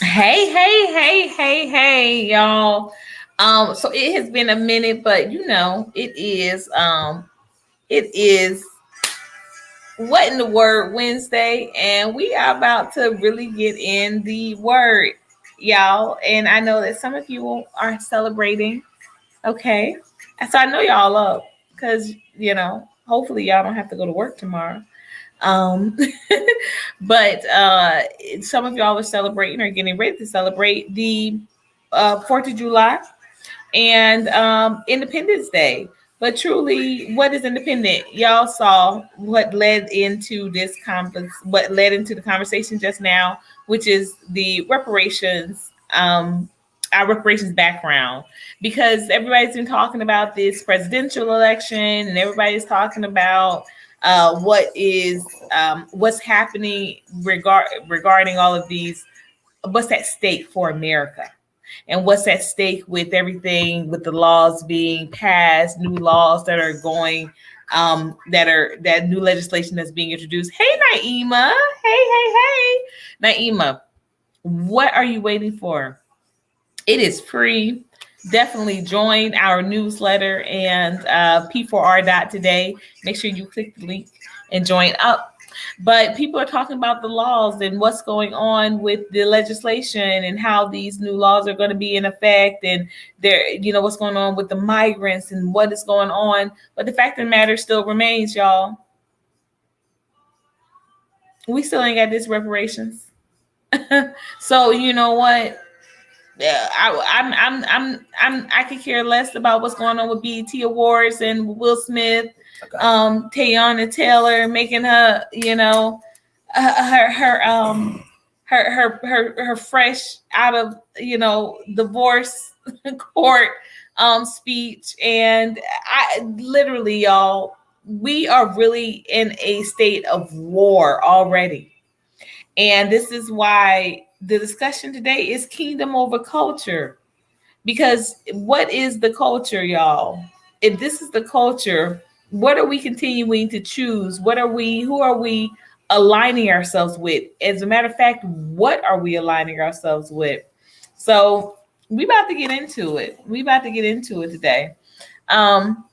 Hey, y'all. So it has been a minute, but it is what in the word Wednesday, and we are about to really get in the word, y'all. And I know that some of you are celebrating. Okay. So I know y'all up because, hopefully y'all don't have to go to work tomorrow. Um, but some of y'all are celebrating or getting ready to celebrate the 4th of July and Independence Day. But truly, what is independent? Y'all saw what led into the conversation just now, which is the reparations, our reparations background, because everybody's been talking about this presidential election, and everybody's talking about what's happening regarding all of these, what's at stake for America and what's at stake with everything, with the laws being passed, new laws that are going, that new legislation that's being introduced. Hey, Naima. Hey. Naima, what are you waiting for? It is free. Definitely join our newsletter and P4R today. Make sure you click the link and join up. But people are talking about the laws and what's going on with the legislation and how these new laws are going to be in effect, and what's going on with the migrants and what is going on. But the fact of the matter still remains, y'all. We still ain't got this reparations. So you know what? Yeah, I could care less about what's going on with BET Awards and Will Smith, Teyana Taylor making her, her fresh out of divorce court speech, and I literally, y'all, we are really in a state of war already. And this is why the discussion today is kingdom over culture. Because what is the culture, y'all? If this is the culture, what are we continuing to choose? Who are we aligning ourselves with? As a matter of fact, what are we aligning ourselves with? So we about to get into it. We about to get into it today. Um,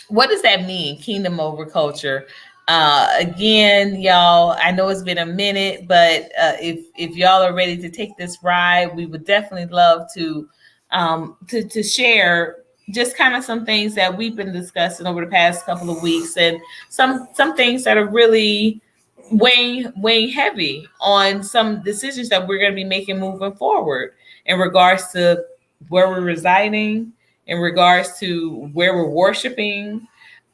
what does that mean, kingdom over culture? Again, y'all, I know it's been a minute, but if y'all are ready to take this ride, we would definitely love to share just kind of some things that we've been discussing over the past couple of weeks, and some things that are really weighing heavy on some decisions that we're going to be making moving forward in regards to where we're residing, in regards to where we're worshiping,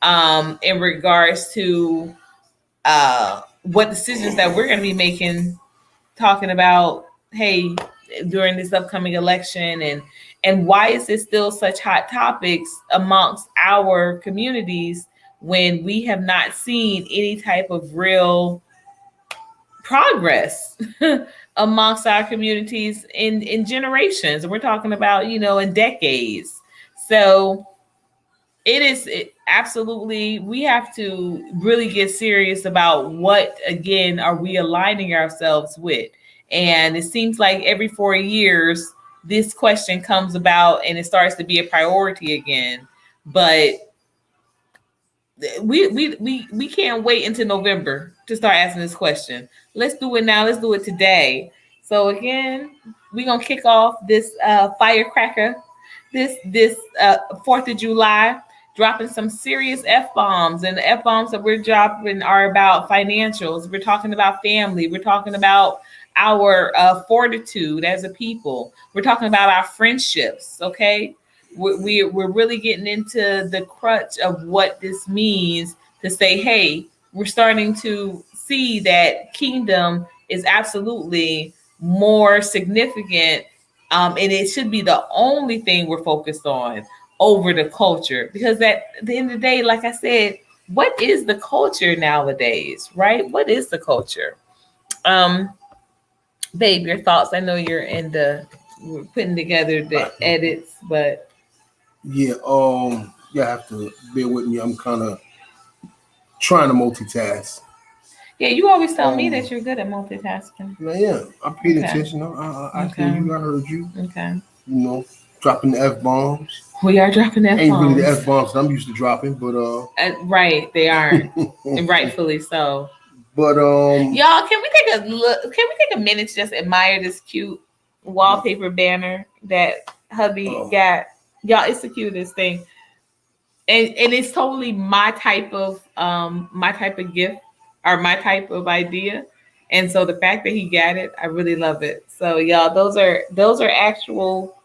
in regards to what decisions that we're going to be making, talking about, hey, during this upcoming election, and why is this still such hot topics amongst our communities when we have not seen any type of real progress amongst our communities in generations. And we're talking about, in decades. So absolutely, we have to really get serious about what, again, are we aligning ourselves with. And it seems like every 4 years this question comes about and it starts to be a priority again. But we can't wait until November to start asking this question. Let's do it now. Let's do it today. So again, we're gonna kick off this firecracker, this 4th of July, dropping some serious f bombs, and the f bombs that we're dropping are about financials. We're talking about family. We're talking about our fortitude as a people. We're talking about our friendships. Okay, we're really getting into the crutch of what this means to say, hey, we're starting to see that kingdom is absolutely more significant, and it should be the only thing we're focused on over the culture. Because at the end of the day, like I said, what is the culture nowadays, right? What is the culture? Um, Babe, your thoughts. I know you're in we're putting together the edits, but Yeah, you have to bear with me. I'm kind of trying to multitask. Yeah, you always tell me that you're good at multitasking. Yeah, I paid Okay. attention. I Okay. hear you. I heard you. Okay. You know, dropping the F bombs. We are dropping F Ain't really the bombs. F bombs that I'm used to dropping, but Right, they aren't. And rightfully so. But Y'all, can we take a look? Can we take a minute to just admire this cute wallpaper banner that hubby got? Y'all, it's the cutest thing. And it's totally my type of gift or my type of idea. And so the fact that he got it, I really love it. So y'all, those are actual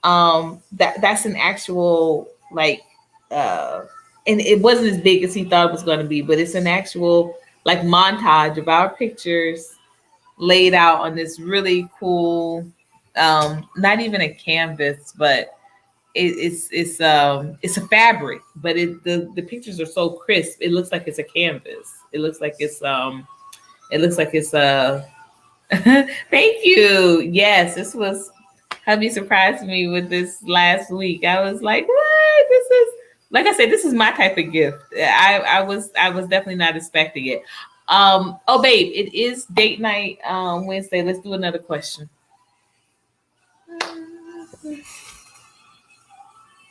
that's an actual like and it wasn't as big as he thought it was going to be, but it's an actual like montage of our pictures laid out on this really cool not even a canvas, but it's a fabric, but the pictures are so crisp. It looks like it's a canvas. It looks like it's thank you. Yes, this was hubby surprised me with this last week. I was like, what? This is like I said, this is my type of gift. I was definitely not expecting it. Oh babe, it is date night Wednesday. Let's do another question.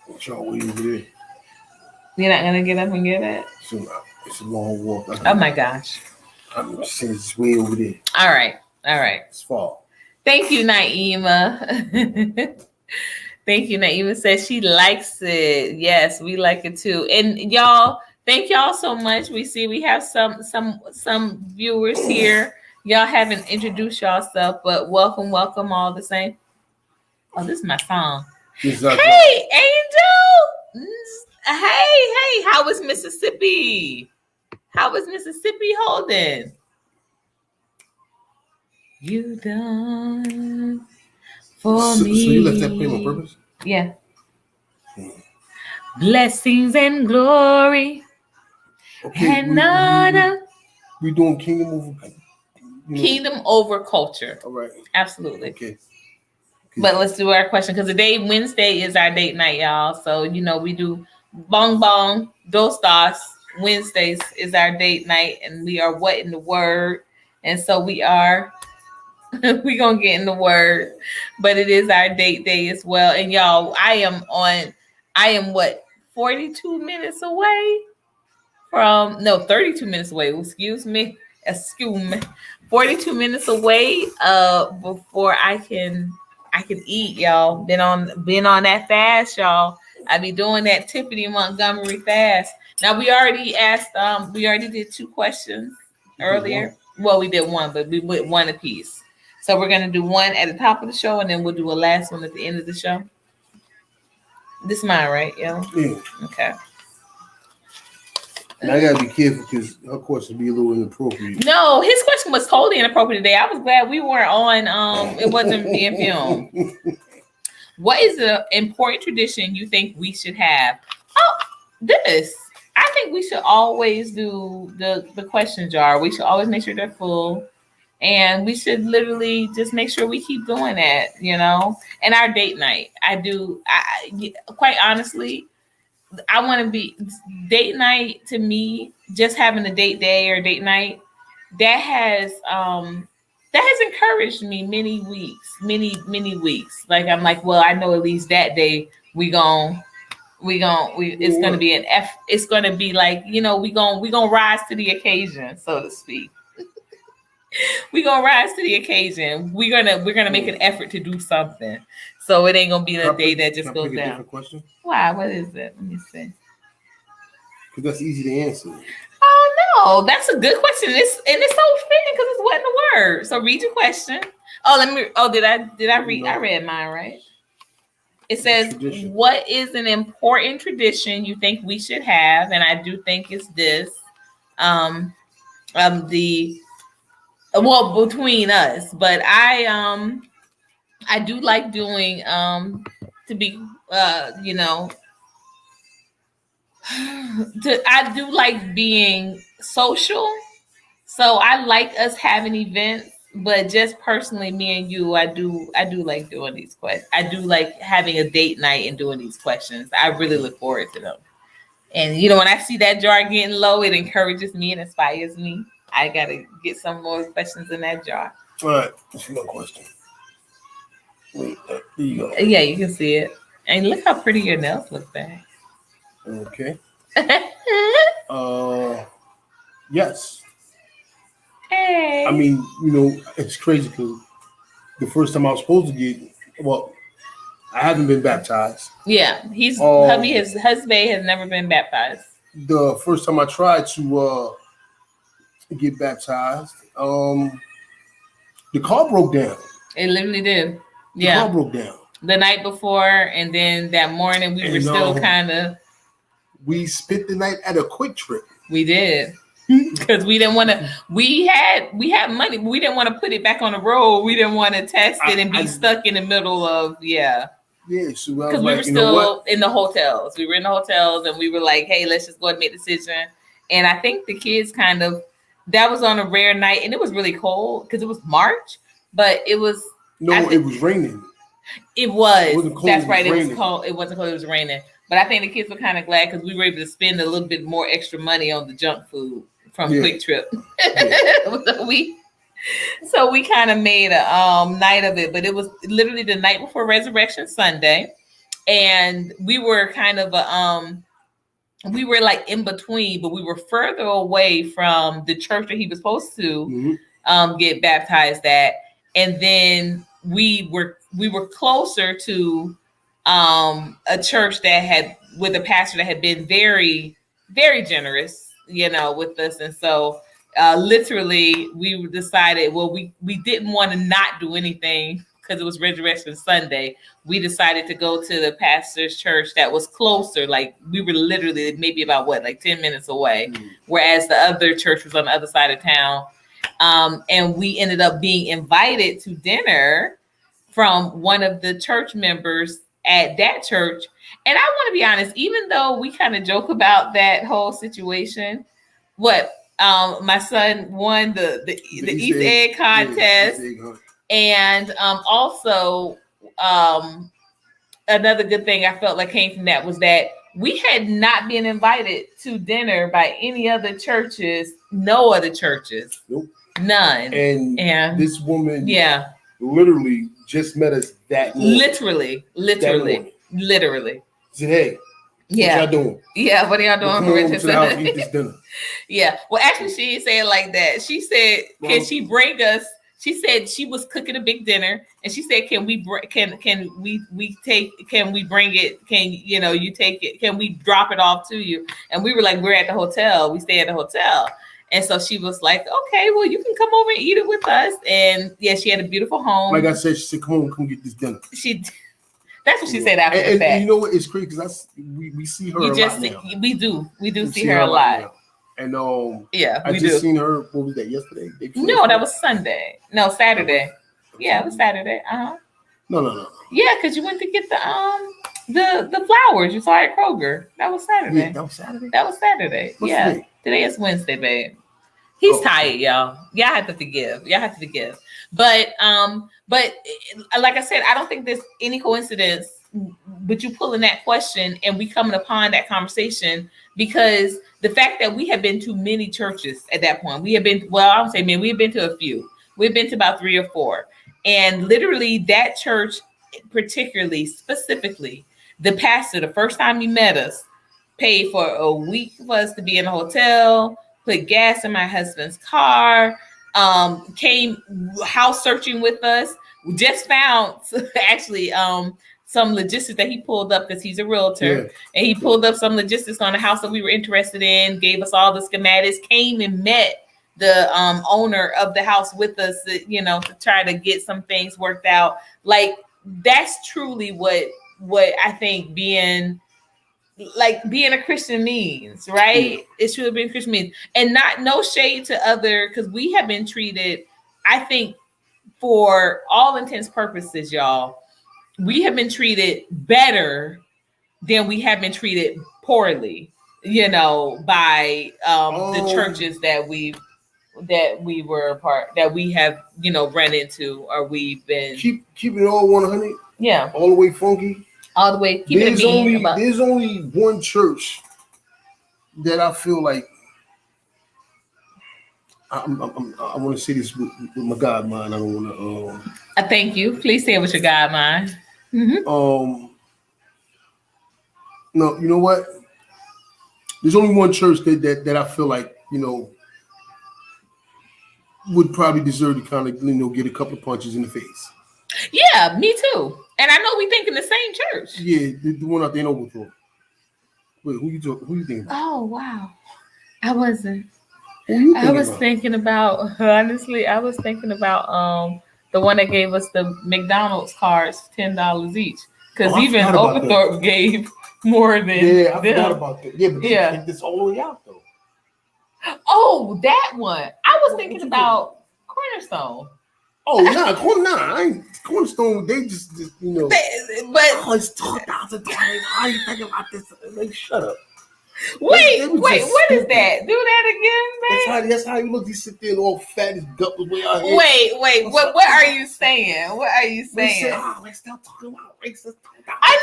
What y'all waiting over there? You're not gonna get up and get it? It's a long walk. Oh my gosh. I'm saying it's way over there. All right. It's fall. Thank you, Naima. Thank you, Naima says she likes it. Yes, we like it too. And y'all, thank y'all so much. We see we have some viewers here. Y'all haven't introduced yourself, but welcome all the same. Oh, this is my song. Hey, Angel. Hey, how was Mississippi? How was Mississippi holding? You done for me. So you left that plane on purpose? Yeah. Blessings and glory. Okay, and honor. We doing kingdom over. Kingdom over culture. All right. Absolutely. Okay. But let's do our question because today Wednesday is our date night, y'all. So we do bong bong dos dos. Wednesdays is our date night, and we are what in the word, and so we are. We gonna get in the word, but it is our date day as well. And y'all, I am what 42 minutes away from 32 minutes away. Excuse me. 42 minutes away before I can eat, y'all. Been on that fast, y'all. I be doing that Tiffany Montgomery fast. Now we already did 2 questions earlier. Well, we did one, but we went one apiece. So we're gonna do one at the top of the show, and then we'll do a last one at the end of the show. This is mine, right, yo? Yeah. Okay. And I gotta be careful because her question be a little inappropriate. No, his question was totally inappropriate today. I was glad we weren't on. It wasn't being filmed. What is the important tradition you think we should have? Oh, this. I think we should always do the question jar. We should always make sure they're full. And we should literally just make sure we keep doing that, And our date night. Quite honestly, I want to be date night to me, just having a date day or date night, that has encouraged me many weeks. Like I'm like, well, I know at least that day it's gonna be it's gonna be like, we gonna rise to the occasion, so to speak. We're gonna rise to the occasion. We're gonna make an effort to do something. So it ain't gonna be the day that just goes down. Question? Why? What is it? Let me see. Because that's easy to answer. Oh no, that's a good question. It's so fitting because it's what in the word. So read your question. Did I read? No. I read mine, right? It says, what is an important tradition you think we should have? And I do think it's this. Between us, but I do like doing to be I do like being social. So I like us having events, but just personally, me and you, I do like doing these questions. I do like having a date night and doing these questions. I really look forward to them. And when I see that jar getting low, it encourages me and inspires me. I gotta get some more questions in that jar. All right, that's my question. Wait, there you go. Yeah, you can see it. And look how pretty your nails look back. Okay. Yes. Hey. I mean, it's crazy because the first time I was supposed to get, well, I haven't been baptized. Yeah, his husband has never been baptized. The first time I tried to get baptized, the car broke down. It literally did. Yeah. The car broke down. The night before, and then that morning we were still kind of. We spent the night at a Quick Trip. We did. Because we didn't want to. We had money, but we didn't want to put it back on the road. We didn't want to test it and be stuck in the middle of Yeah, so because we were still in the hotels. We were in the hotels, and we were like, "Hey, let's just go ahead and make a decision." And I think the kids that was on a rare night, and it was really cold because it was March, but it was. It was raining. It was. It wasn't cold. That's right. It was It was cold. It wasn't cold. It was raining. But I think the kids were kind of glad because we were able to spend a little bit more extra money on the junk food from Quick Trip. So we kind of made a night of it, but it was literally the night before Resurrection Sunday, and we were kind of we were like in between, but we were further away from the church that he was supposed to get baptized at, and then we were closer to a church that had with a pastor that had been very, very generous, with us. And so literally we decided, well, we didn't want to not do anything because it was Resurrection Sunday. We decided to go to the pastor's church that was closer. Like we were literally maybe about 10 minutes away, whereas the other church was on the other side of town. And we ended up being invited to dinner from one of the church members at that church. And I want to be honest, even though we kind of joke about that whole situation, my son won the East Egg contest. And also another good thing I felt like came from that was that we had not been invited to dinner by any other churches, no other churches. Nope. None. And this woman literally just met us that morning. Literally. Said, hey, what y'all doing? Yeah, what are y'all doing? Come on to the house and eat this dinner. Yeah. Well, actually, she didn't say it like that. She said, can she bring us? She said she was cooking a big dinner, and she said, can we bring it? Can you take it? Can we drop it off to you? And we were like, we're at the hotel. We stay at the hotel. And so she was like, okay, well, you can come over and eat it with us. And yeah, she had a beautiful home. Like I said, she said, come get this dinner. That's what she said after the fact. And you know what? It's crazy because we see her a lot now. We do see her a lot. And I just seen her. What was that? Yesterday? No, that was Sunday. No, Saturday. Yeah, it was Saturday. No. Yeah, because you went to get the flowers. You saw at Kroger. That was Saturday. Yeah, that was Saturday. What's today is Wednesday, babe. He's tired, y'all. Y'all have to forgive. But like I said, I don't think there's any coincidence. But you pulling that question and we coming upon that conversation because the fact that we have been to many churches at that point, we have been, I would say, we have been to a few. We've been to about 3 or 4. And literally that church, specifically, the pastor, the first time he met us, paid for a week for us to be in a hotel, put gas in my husband's car, came house searching with us. We just found actually some logistics that he pulled up because he's a realtor, and he pulled up some logistics on the house that we were interested in, gave us all the schematics, came and met the owner of the house with us, to try to get some things worked out. Like that's truly what I think being a Christian means, right? It should have been Christian means, and no shade to other, because we have been treated, I think, for all intents purposes, y'all, we have been treated better than we have been treated poorly, by the churches that we were a part, that we have, run into, or we've been keep it all 100. Yeah. All the way funky. All the way. There's only one church that I feel like I want to say this with my God mind. I don't want to. Thank you. Please say it with your God mind. Mm-hmm. No, you know what? There's only one church that I feel like, you know, would probably deserve to kind of, you know, get a couple of punches in the face. Yeah, me too. And I know we think in the same church. Yeah, the one out there in Overthrow. Wait, who you thinking about? Oh wow, I wasn't. Who you thinking I was about? thinking about, honestly, I was thinking about the one that gave us the McDonald's cards, $10 each. Because even Overthorpe gave more than I them. forgot about that. Yeah, but you Yeah. take this all the way out though. Oh, that one. I was thinking about Cornerstone. Oh, Cornerstone, they just you know. But it's 2,000. I ain't thinking about this. Like, shut up. Wait, what is that? Do that again, man. That's how you look. You sit there and all fat, his gut was way out here. Wait. What are you saying? What are you saying? We're still talking about racist. I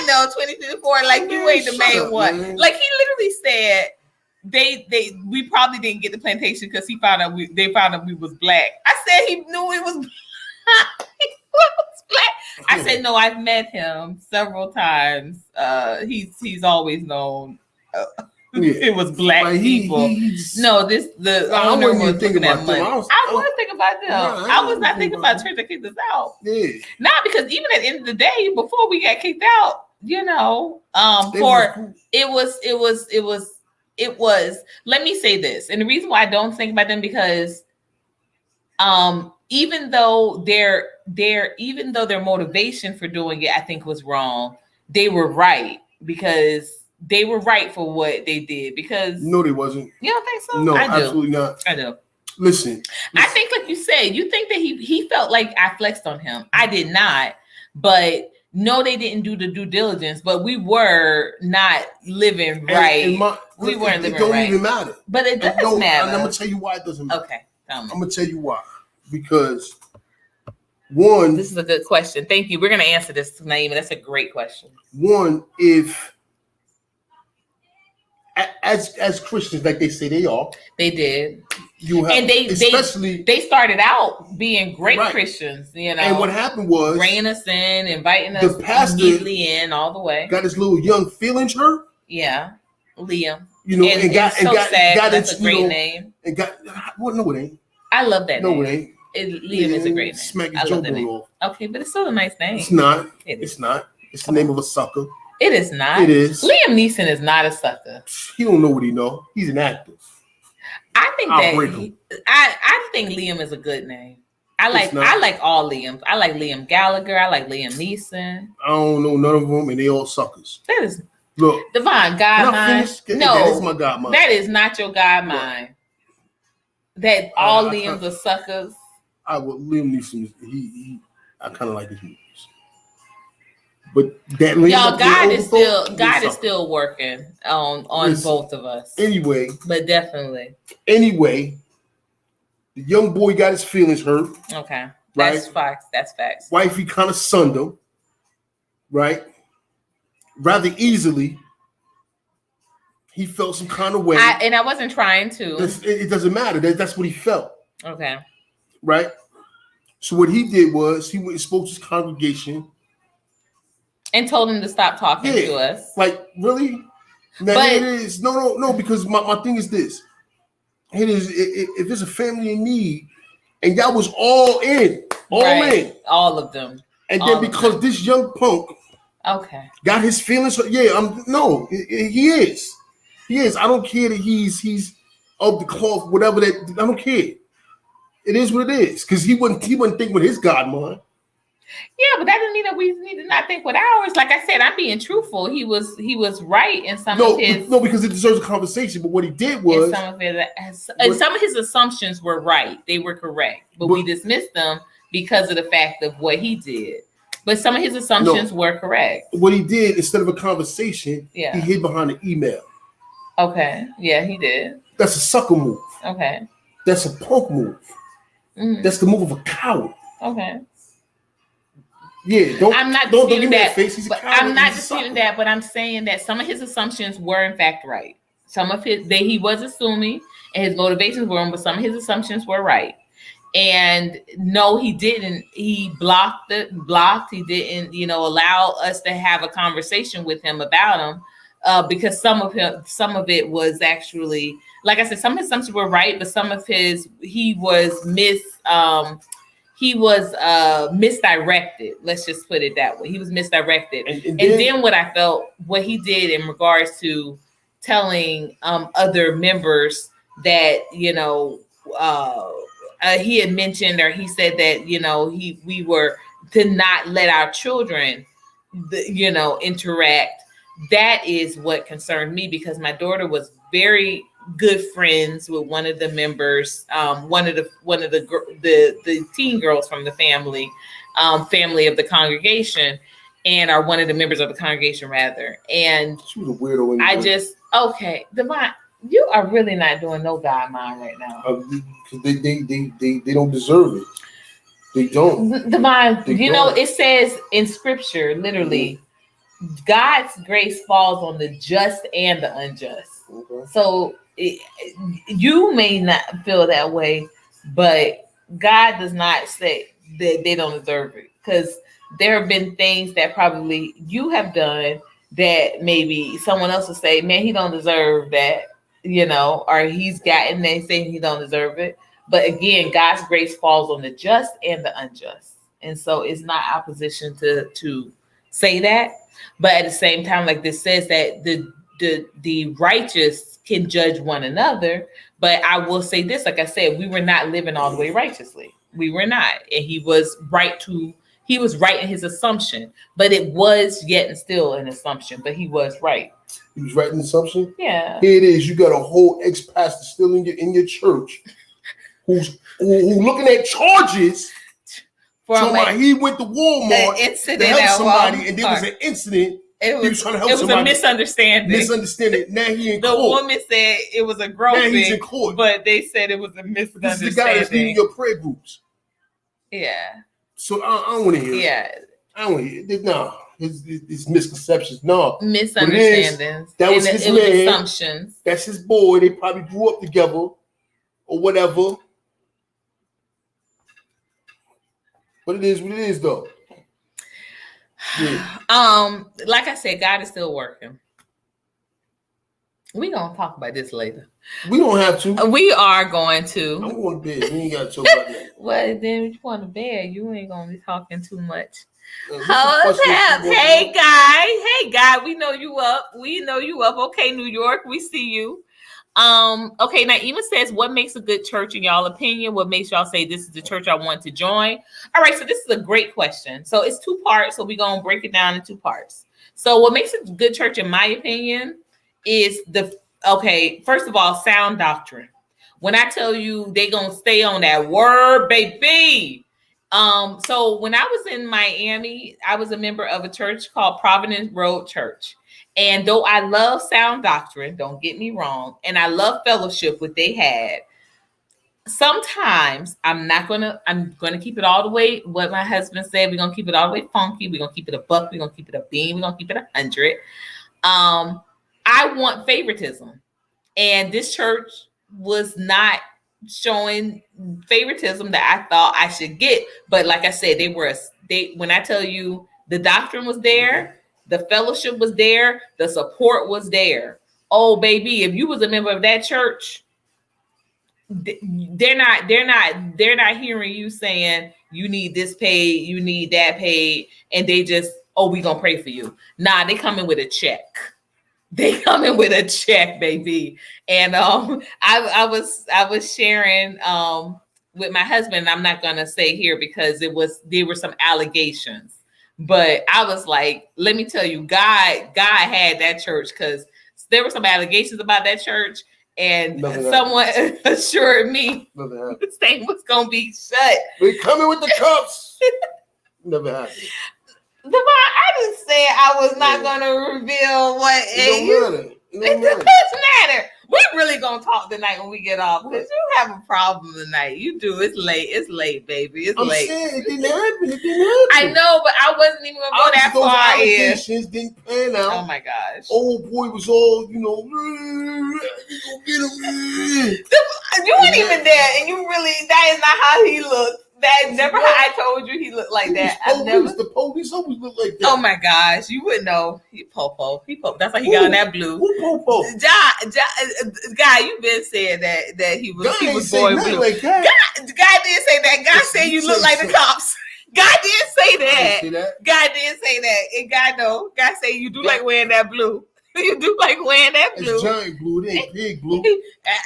know. 2024. Like you ain't the main one. Man. Like he literally said we probably didn't get the plantation because they found out we was black. I said he knew he was black. I said no. I've met him several times. He's always known. It was black people. The owner was thinking about money. I was thinking about them. I was not thinking about church that kicked us out. Yeah. Not because even at the end of the day, before we got kicked out, you know, it was. Let me say this, and the reason why I don't think about them because, even though their motivation for doing it, I think was wrong. They were right because. They were right for what they did because no, they wasn't. You don't think so? No, I do. Absolutely not. I do. Listen, I think, like you said, you think that he felt like I flexed on him. I did not, but no, they didn't do the due diligence. But we were not living right. We weren't living right. It don't even matter. But it doesn't matter. And I'm gonna tell you why it doesn't matter. Okay, I'm gonna tell you why. Because one, this is a good question. Thank you. We're gonna answer this, Naima. That's a great question. One, if as Christians, like they say they are, they did. You have, and they started out being great Christians, you know. And what happened was bringing us in, inviting us immediately in all the way. Got his little young feelings hurt. Yeah, Liam. You know, and got that's a great name. And got no, it ain't. I love that name. No, it ain't. Liam is a great name. Smack his joke off. Okay, but it's still a nice name. It's not. It's not. It's the name of a sucker. It is not. It is. Liam Neeson is not a sucker. He don't know what he know. He's an actor. I think I think Liam is a good name. I like all Liams. I like Liam Gallagher. I like Liam Neeson. I don't know none of them, and they all suckers. That is look Devon God mind. No, that is my God mind. That is not your God mind. That all Liams are suckers. Liam Neeson. I kind of like his movies. But that God is still working on both of us. Anyway, but definitely. Anyway, the young boy got his feelings hurt. Okay, right? That's facts. That's facts. Wifey kind of sunned him, right? Rather easily. He felt some kind of way, and I wasn't trying to. It doesn't matter. That's what he felt. Okay. Right. So what he did was he went and spoke to his congregation. And told him to stop talking to us. Like, really? Now, but it is no, because my thing is this. It is if there's a family in need, and y'all was all in. All of them. And then because this young punk got his feelings. He is. He is. I don't care that he's of the cloth, whatever that I don't care. It is what it is. Because he wouldn't think with his God mind. Yeah, but that doesn't mean that we need to not think with ours. Like I said, I'm being truthful. He was right in some of his. No, because it deserves a conversation. But what he did was some of his assumptions were right. They were correct, but we dismissed them because of the fact of what he did. But some of his assumptions were correct. What he did, instead of a conversation, he hid behind an email. Okay. Yeah, he did. That's a sucker move. Okay. That's a punk move. Mm-hmm. That's the move of a coward. Okay. Yeah, I'm not disputing that. I'm not disputing that, but I'm saying that some of his assumptions were in fact right. Some of he was assuming, and his motivations were wrong, but some of his assumptions were right. And no, he didn't. He blocked. He didn't, allow us to have a conversation with him about him, because some of it was actually, like I said, some of his assumptions were right, but some of he was misdirected. Let's just put it that way. He was misdirected. And then what he did in regards to telling other members that, he had mentioned, or he said that, we were to not let our children, interact. That is what concerned me, because my daughter was very good friends with one of the members, one of the teen girls from the family of the congregation, or one of the members of the congregation rather. And she was a weirdo. Okay, Divine, you are really not doing no God mind right now. They don't deserve it. They don't. Divine, it says in scripture, literally, God's grace falls on the just and the unjust. Okay. So you may not feel that way, but God does not say that they don't deserve it, because there have been things that probably you have done that maybe someone else will say, man, he don't deserve that, or he's gotten, they say he don't deserve it. But again, God's grace falls on the just and the unjust. And so it's not our position to say that. But at the same time, like this says that the righteous can judge one another. But I will say this, like I said, we were not living all the way righteously. We were not. And he was right in his assumption, but it was yet and still an assumption, but he was right. He was right in the assumption? Yeah. Here it is. You got a whole ex-pastor still in your church who's looking at charges from he went to Walmart to help somebody, and there was an incident. He was trying to help somebody. It was a misunderstanding. Now he in court. The woman said it was a groping. Now he's in court. But they said it was a misunderstanding. This is the guy that's leading your prayer groups. Yeah. So I don't want to hear it. Yeah. I don't want to hear it. No. It's misconceptions. No. Misunderstandings. That was his man. Assumptions. That's his boy. They probably grew up together or whatever. But it is what it is, though. Yeah. Like I said, God is still working. We're gonna talk about this later. We don't have to. We are going to. I'm going to bed. We ain't got to talk about that. Well, then if you want to bed, you ain't gonna be talking too much. Hey guy, we know you up. Okay, New York, we see you. Okay, Naima says, what makes a good church in y'all opinion? What makes y'all say this is the church I want to join? All right, so this is a great question. So it's 2 parts, so we're gonna break it down in 2 parts. So what makes a good church, in my opinion, is first of all, sound doctrine. When I tell you they gonna stay on that word, baby. So when I was in Miami, I was a member of a church called Providence Road Church. And though I love sound doctrine, don't get me wrong, and I love fellowship, what they had, sometimes I'm gonna keep it all the way, what my husband said, we're gonna keep it all the way funky, we're gonna keep it a buck, we're gonna keep it a bean, we're gonna keep it 100. I want favoritism. And this church was not showing favoritism that I thought I should get. But like I said, when I tell you the doctrine was there, the fellowship was there, the support was there. Oh, baby, if you was a member of that church, they're not hearing you saying you need this paid, you need that paid, and they just, we gonna pray for you. Nah, they come in with a check. They come in with a check, baby. And I was sharing with my husband. I'm not gonna say here because there were some allegations. But I was like, let me tell you, God had that church, because there were some allegations about that church, and someone assured me this thing was gonna be shut. We coming with the cups. Never happened. Divine, I just said I was not gonna reveal what. It don't matter. It does matter. We really gonna talk tonight when we get off because you have a problem tonight. You do. It's late. It's late, baby. It's late. I'm saying it didn't happen. I know, but I wasn't even gonna go that far. Allegations didn't pan out. Oh my gosh. Old boy was all, you know, get him. You weren't even there, and you really, that is not how he looked. That never how I told you he looked like that. The police always look like that. Oh my gosh, you wouldn't know. He popo. That's why he got on that blue. Who popo? Guy, you been saying that he was boy blue. Like God did say that. God said you look like the cops. God did say that. God did say that. And God say you do like wearing that blue. You do like wearing that blue. It's giant blue. It ain't pig blue.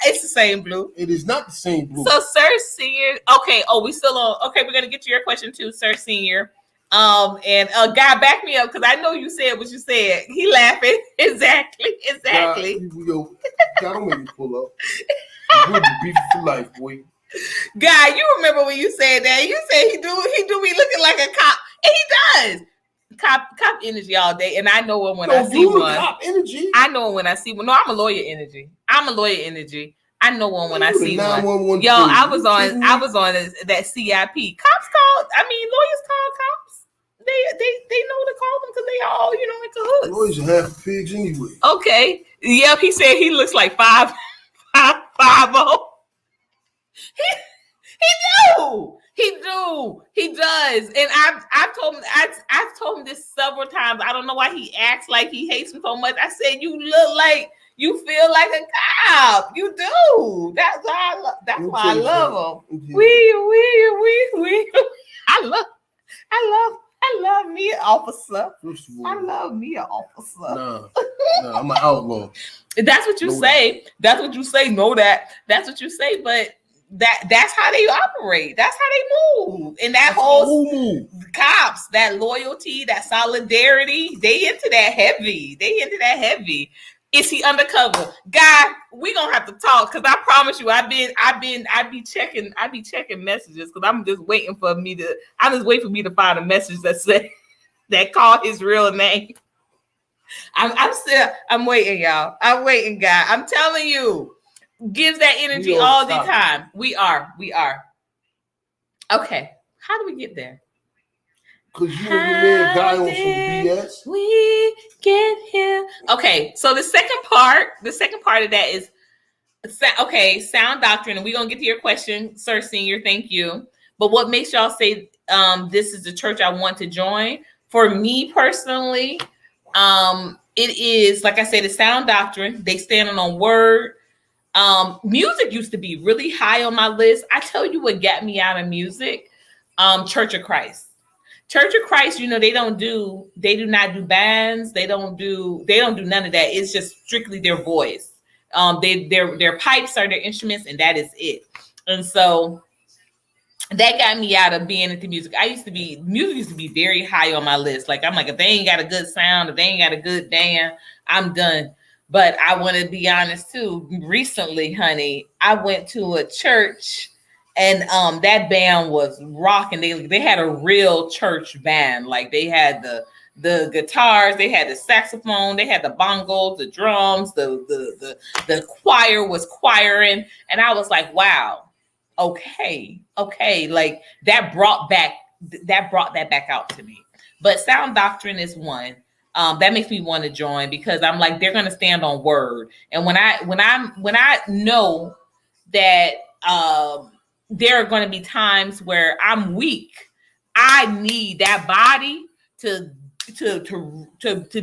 It's the same blue. It is not the same blue. So, Sir Senior. Okay. Oh, we still on. Okay, we're gonna get to your question too, Sir Senior. And guy, back me up because I know you said what you said. He laughing. Exactly. God, don't make me pull up. We'll be beefing for life, boy. Guy, you remember when you said that? You said he do me looking like a cop, and he does. Cop energy all day, and I know when I see one. Cop energy. I know when I see one. No, I'm a lawyer energy. I know one when I see one. Yo, I was on that CIP. Lawyers call cops. They know to call them because they all in cahoots. Lawyers are half pigs anyway. Okay. Yep. He said he looks like 5'0". He does. And I've told him this several times. I don't know why he acts like he hates me so much. I said, you look like you feel like a cop. You do. That's why I love him. We. I love me an officer. I love me an officer. Nah, I'm an outlaw. That's what you say. That's what you say. Know that. That's what you say. But that's how they operate. That's how they move. And that whole cops, that loyalty, that solidarity, they into that heavy. Is he undercover? Guy, we gonna have to talk because I promise you, I be checking messages because I'm just waiting for me to find a message that call his real name. I'm waiting, y'all. I'm waiting, guy. I'm telling you, gives that energy all the time. We are. Okay, how do we get there? Because you and your man die on some BS. We get here. Okay, so the second part of that is sound doctrine, and we're gonna get to your question, Sir Senior. Thank you. But what makes y'all say this is the church I want to join? For me personally, it is, like I said, the sound doctrine. They stand on word. Music used to be really high on my list. I tell you what got me out of music. Church of Christ. Church of Christ, they do not do bands. They don't do none of that. It's just strictly their voice. Their pipes are their instruments, and that is it. And so that got me out of being into music. Music used to be very high on my list. Like, I'm like, if they ain't got a good sound, if they ain't got a good band, I'm done. But I want to be honest too. Recently, honey, I went to a church and that band was rocking. They had a real church band. Like, they had the guitars, they had the saxophone, they had the bongos, the drums, the choir was choiring, and I was like, wow, okay, like that brought that back out to me. But sound doctrine is one. That makes me want to join because I'm like, they're going to stand on word. And when I know that there are going to be times where I'm weak, I need that body to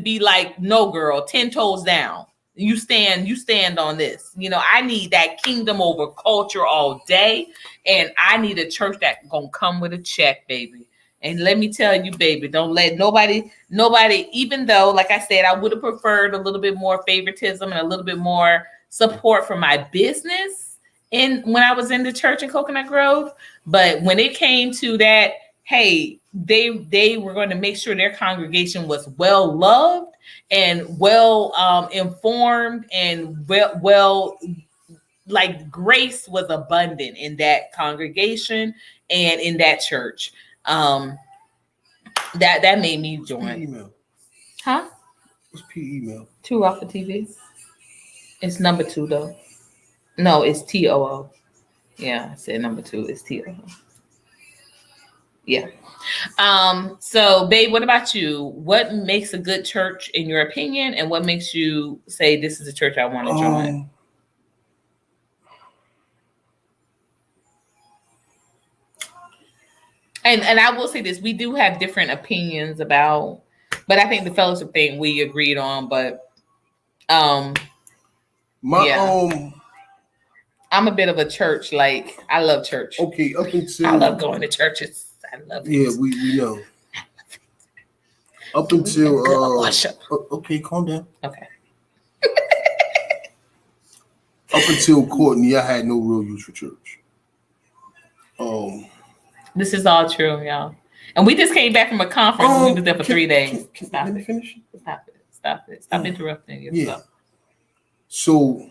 be like, no, girl, 10 toes down. You stand on this. I need that kingdom over culture all day. And I need a church that's going to come with a check, baby. And let me tell you, baby, don't let nobody, even though, like I said, I would have preferred a little bit more favoritism and a little bit more support for my business when I was in the church in Coconut Grove. But when it came to that, hey, they were going to make sure their congregation was well loved and well informed and well, like, grace was abundant in that congregation and in that church. That made me join. P email. Huh? What's P email? Too Raw for TV. It's number 2 though. No, it's TOO. Yeah, I said number 2 is TOO. Yeah. So babe, what about you? What makes a good church in your opinion, and what makes you say this is a church I want to join? And I will say this, we do have different opinions about, but I think the fellowship thing we agreed on, but I'm a bit of a church, like I love church. Okay, up until I love going to churches. I love it. Yeah, we know. Up until okay, calm down. Okay. Up until Courtney, I had no real use for church. This is all true, y'all. And we just came back from a conference. We was there for 3 days. Let me finish. Stop it. Stop interrupting yourself. Yeah. So,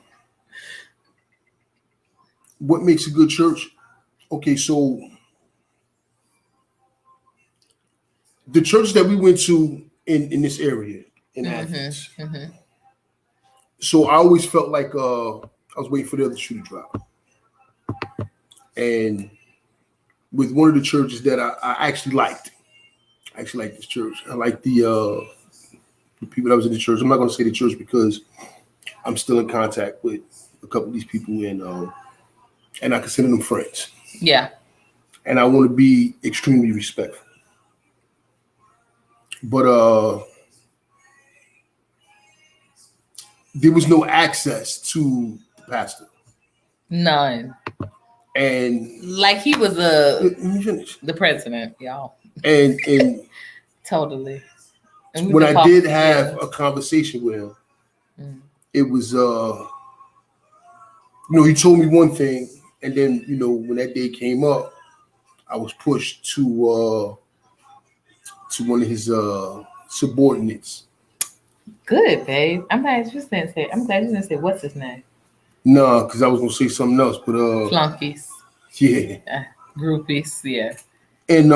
what makes a good church? Okay, so the church that we went to in this area in Athens. Mm-hmm. So I always felt like I was waiting for the other shoe to drop. And with one of the churches that I actually liked. I actually like this church. I like the people that was in the church. I'm not going to say the church because I'm still in contact with a couple of these people, and I consider them friends. Yeah. And I want to be extremely respectful. But there was no access to the pastor. None. And like he was the president, y'all. And totally. And when I did have a conversation with him, it was he told me one thing, and then when that day came up, I was pushed to one of his subordinates. Good, babe. I'm glad you didn't say what's his name. No, because I was gonna say something else, but flunkies. Yeah. Groupies, yeah. And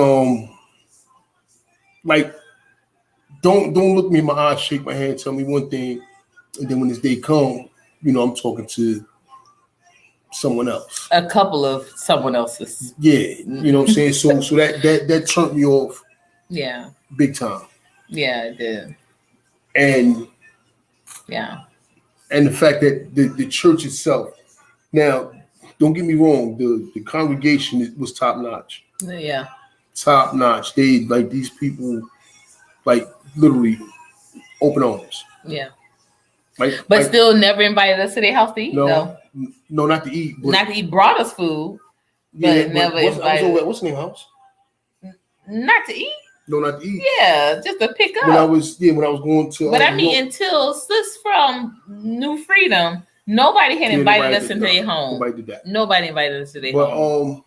like, don't look me in my eyes, shake my hand, tell me one thing, and then when this day come, I'm talking to someone else. A couple of someone else's. Yeah, you know what I'm saying? So that turned me off. Yeah. Big time. Yeah, it did. And yeah. And the fact that the church itself, now, don't get me wrong, the congregation was top notch. Yeah. Top notch. They, like, these people, like, literally open arms. Yeah. But still never invited us to their house to eat, though. No, not to eat. Not to eat, brought us food, but never invited. What's the name house? Not to eat? No, not to eat. Yeah, just to pick up. When I was going to. But I mean, until sis from New Freedom, nobody had invited us into their home. Nobody did that. Nobody invited us to their home.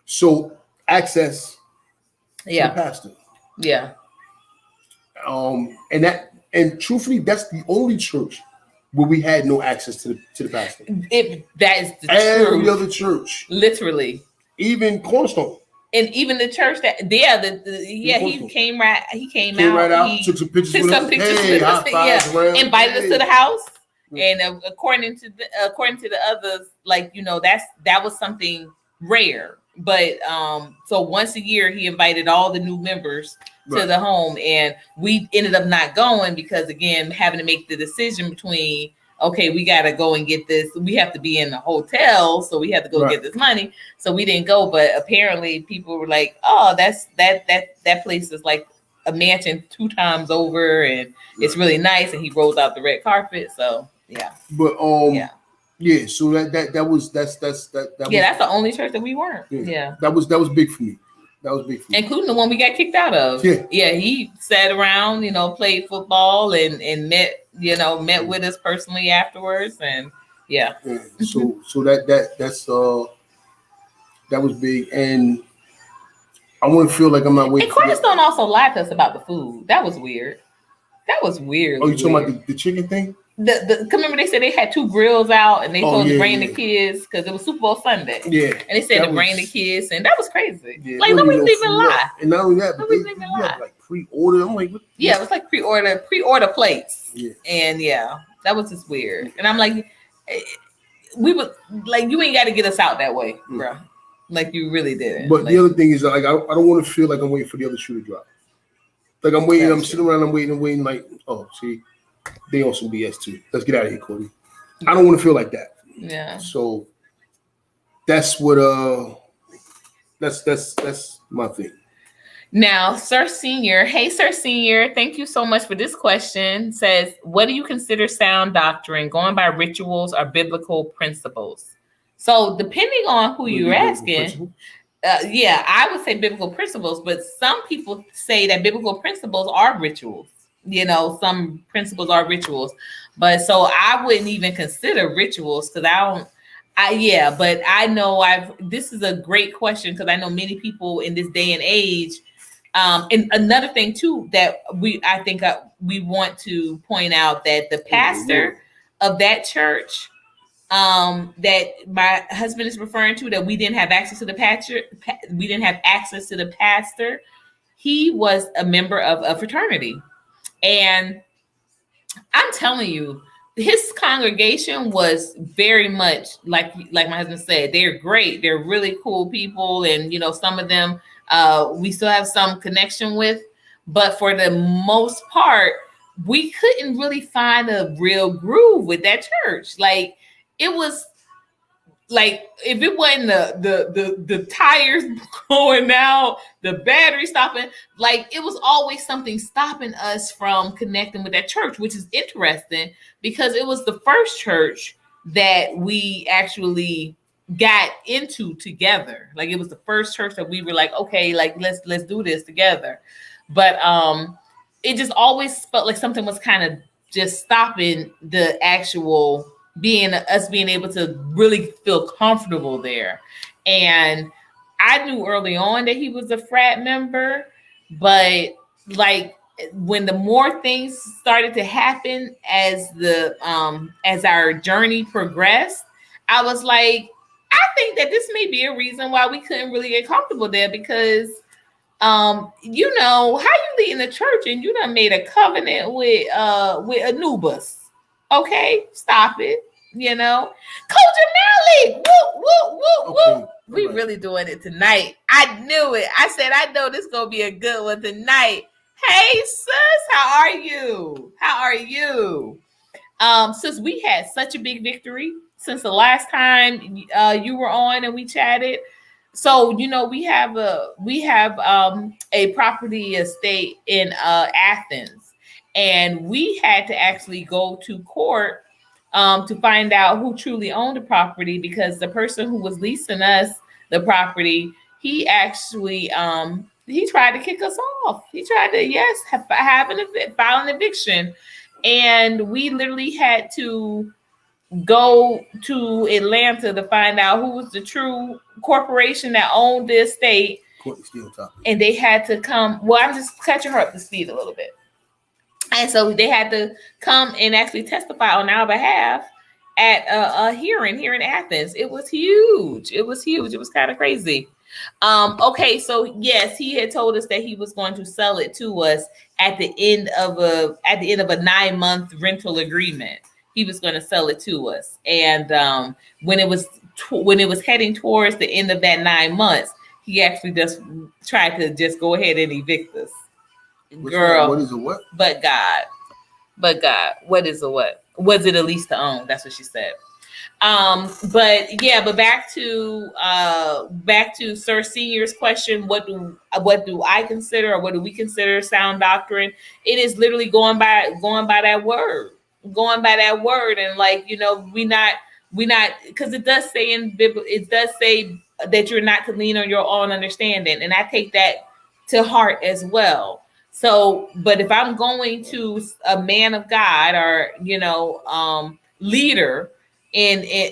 So access. Yeah. To the pastor. Yeah. And truthfully, that's the only church where we had no access to the pastor. That is the Every truth. other church. Literally. Even Cornerstone. And even the church he came out. He took some pictures with us. Invited us to the house. And according to the others, like, that was something rare. But so once a year he invited all the new members to the home, and we ended up not going because, again, having to make the decision between, okay, we got to go and get this. We have to be in the hotel, so we have to go get this money. So we didn't go, but apparently people were like, "Oh, that place is like a mansion 2 times over, and it's really nice." And he rolled out the red carpet. So yeah. But yeah. So that's the only church that we weren't. Yeah. That was big for me. That was big for me. Including the one we got kicked out of. Yeah. He sat around, played football and met with us personally afterwards, and So that was big, and I want to feel like I'm not waiting. And Cornerstone also lied to us about the food. That was weird. Oh, you talking about the chicken thing? Remember they said they had 2 grills out and they told to bring the kids because it was Super Bowl Sunday. Yeah. And they said to bring the kids, and that was crazy. Yeah, like, nobody's even lie. And not only that, but they had like pre-order. I'm like, what? Yeah, it was like pre-order plates. Yeah. And That was just weird. And I'm like, we would like, you ain't got to get us out that way, bro. Like you really didn't. But like, the other thing is, like, I don't want to feel like I'm waiting for the other shoe to drop. Like I'm waiting, I'm sitting around, I'm waiting. Like, oh, see, they on some BS too. Let's get out of here, Cody. I don't want to feel like that. Yeah. So that's what that's my thing. Now, Sir Senior, hey Sir Senior, thank you so much for this question. Says, what do you consider sound doctrine? Going by rituals or biblical principles? So, depending on who you're asking, I would say biblical principles, but some people say that biblical principles are rituals. You know, some principles are rituals, but so I wouldn't even consider rituals because but I know this is a great question because I know many people in this day and age. And another thing too that I think we want to point out that the pastor of that church that my husband is referring to, that we didn't have access to the pastor. We didn't have access to the pastor. He was a member of a fraternity, and I'm telling you, his congregation was very much like my husband said. They're great. They're really cool people, and you know, some of them we still have some connection with, but for the most part, we couldn't really find a real groove with that church. Like it was like if it wasn't the tires going out, the battery stopping, like it was always something stopping us from connecting with that church, which is interesting because it was the first church that we actually got into together. Like it was the first church that we were like, okay, like let's do this together. But it just always felt like something was kind of just stopping the actual being able to really feel comfortable there. And I knew early on that he was a frat member, but like when the more things started to happen as our journey progressed, I was like, I think that this may be a reason why we couldn't really get comfortable there because you know, how you leading the church and you done made a covenant with Anubis. Okay, stop it. You know, Coach Malik, whoop, whoop, whoop, whoop. We really doing it tonight. I knew it. I said, I know this gonna be a good one tonight. Hey, sis, how are you? How are you? Sis, we had such a big victory since the last time you were on and we chatted. So, you know, we have a property estate in Athens, and we had to actually go to court to find out who truly owned the property because the person who was leasing us the property, he actually he tried to kick us off. He tried to file an eviction, and we literally had to go to Atlanta to find out who was the true corporation that owned the estate. And they had to come. Well, I'm just catching her up to speed a little bit. And so they had to come and actually testify on our behalf at a hearing here in Athens. It was huge. It was kind of crazy. Okay, so yes, he had told us that he was going to sell it to us at the end of a 9-month rental agreement. He was going to sell it to us, and when it was heading towards the end of that 9 months, he actually just tried to just go ahead and evict us. Girl, what is a what? But God, what is a what? Was it a lease to own? That's what she said. But back to Sir Senior's question. What do I consider, or what do we consider sound doctrine? It is literally going by that word. And like, you know, we not because it does say in Bible, it does say that you're not to lean on your own understanding, and I take that to heart as well. So, but if I'm going to a man of God or, you know, leader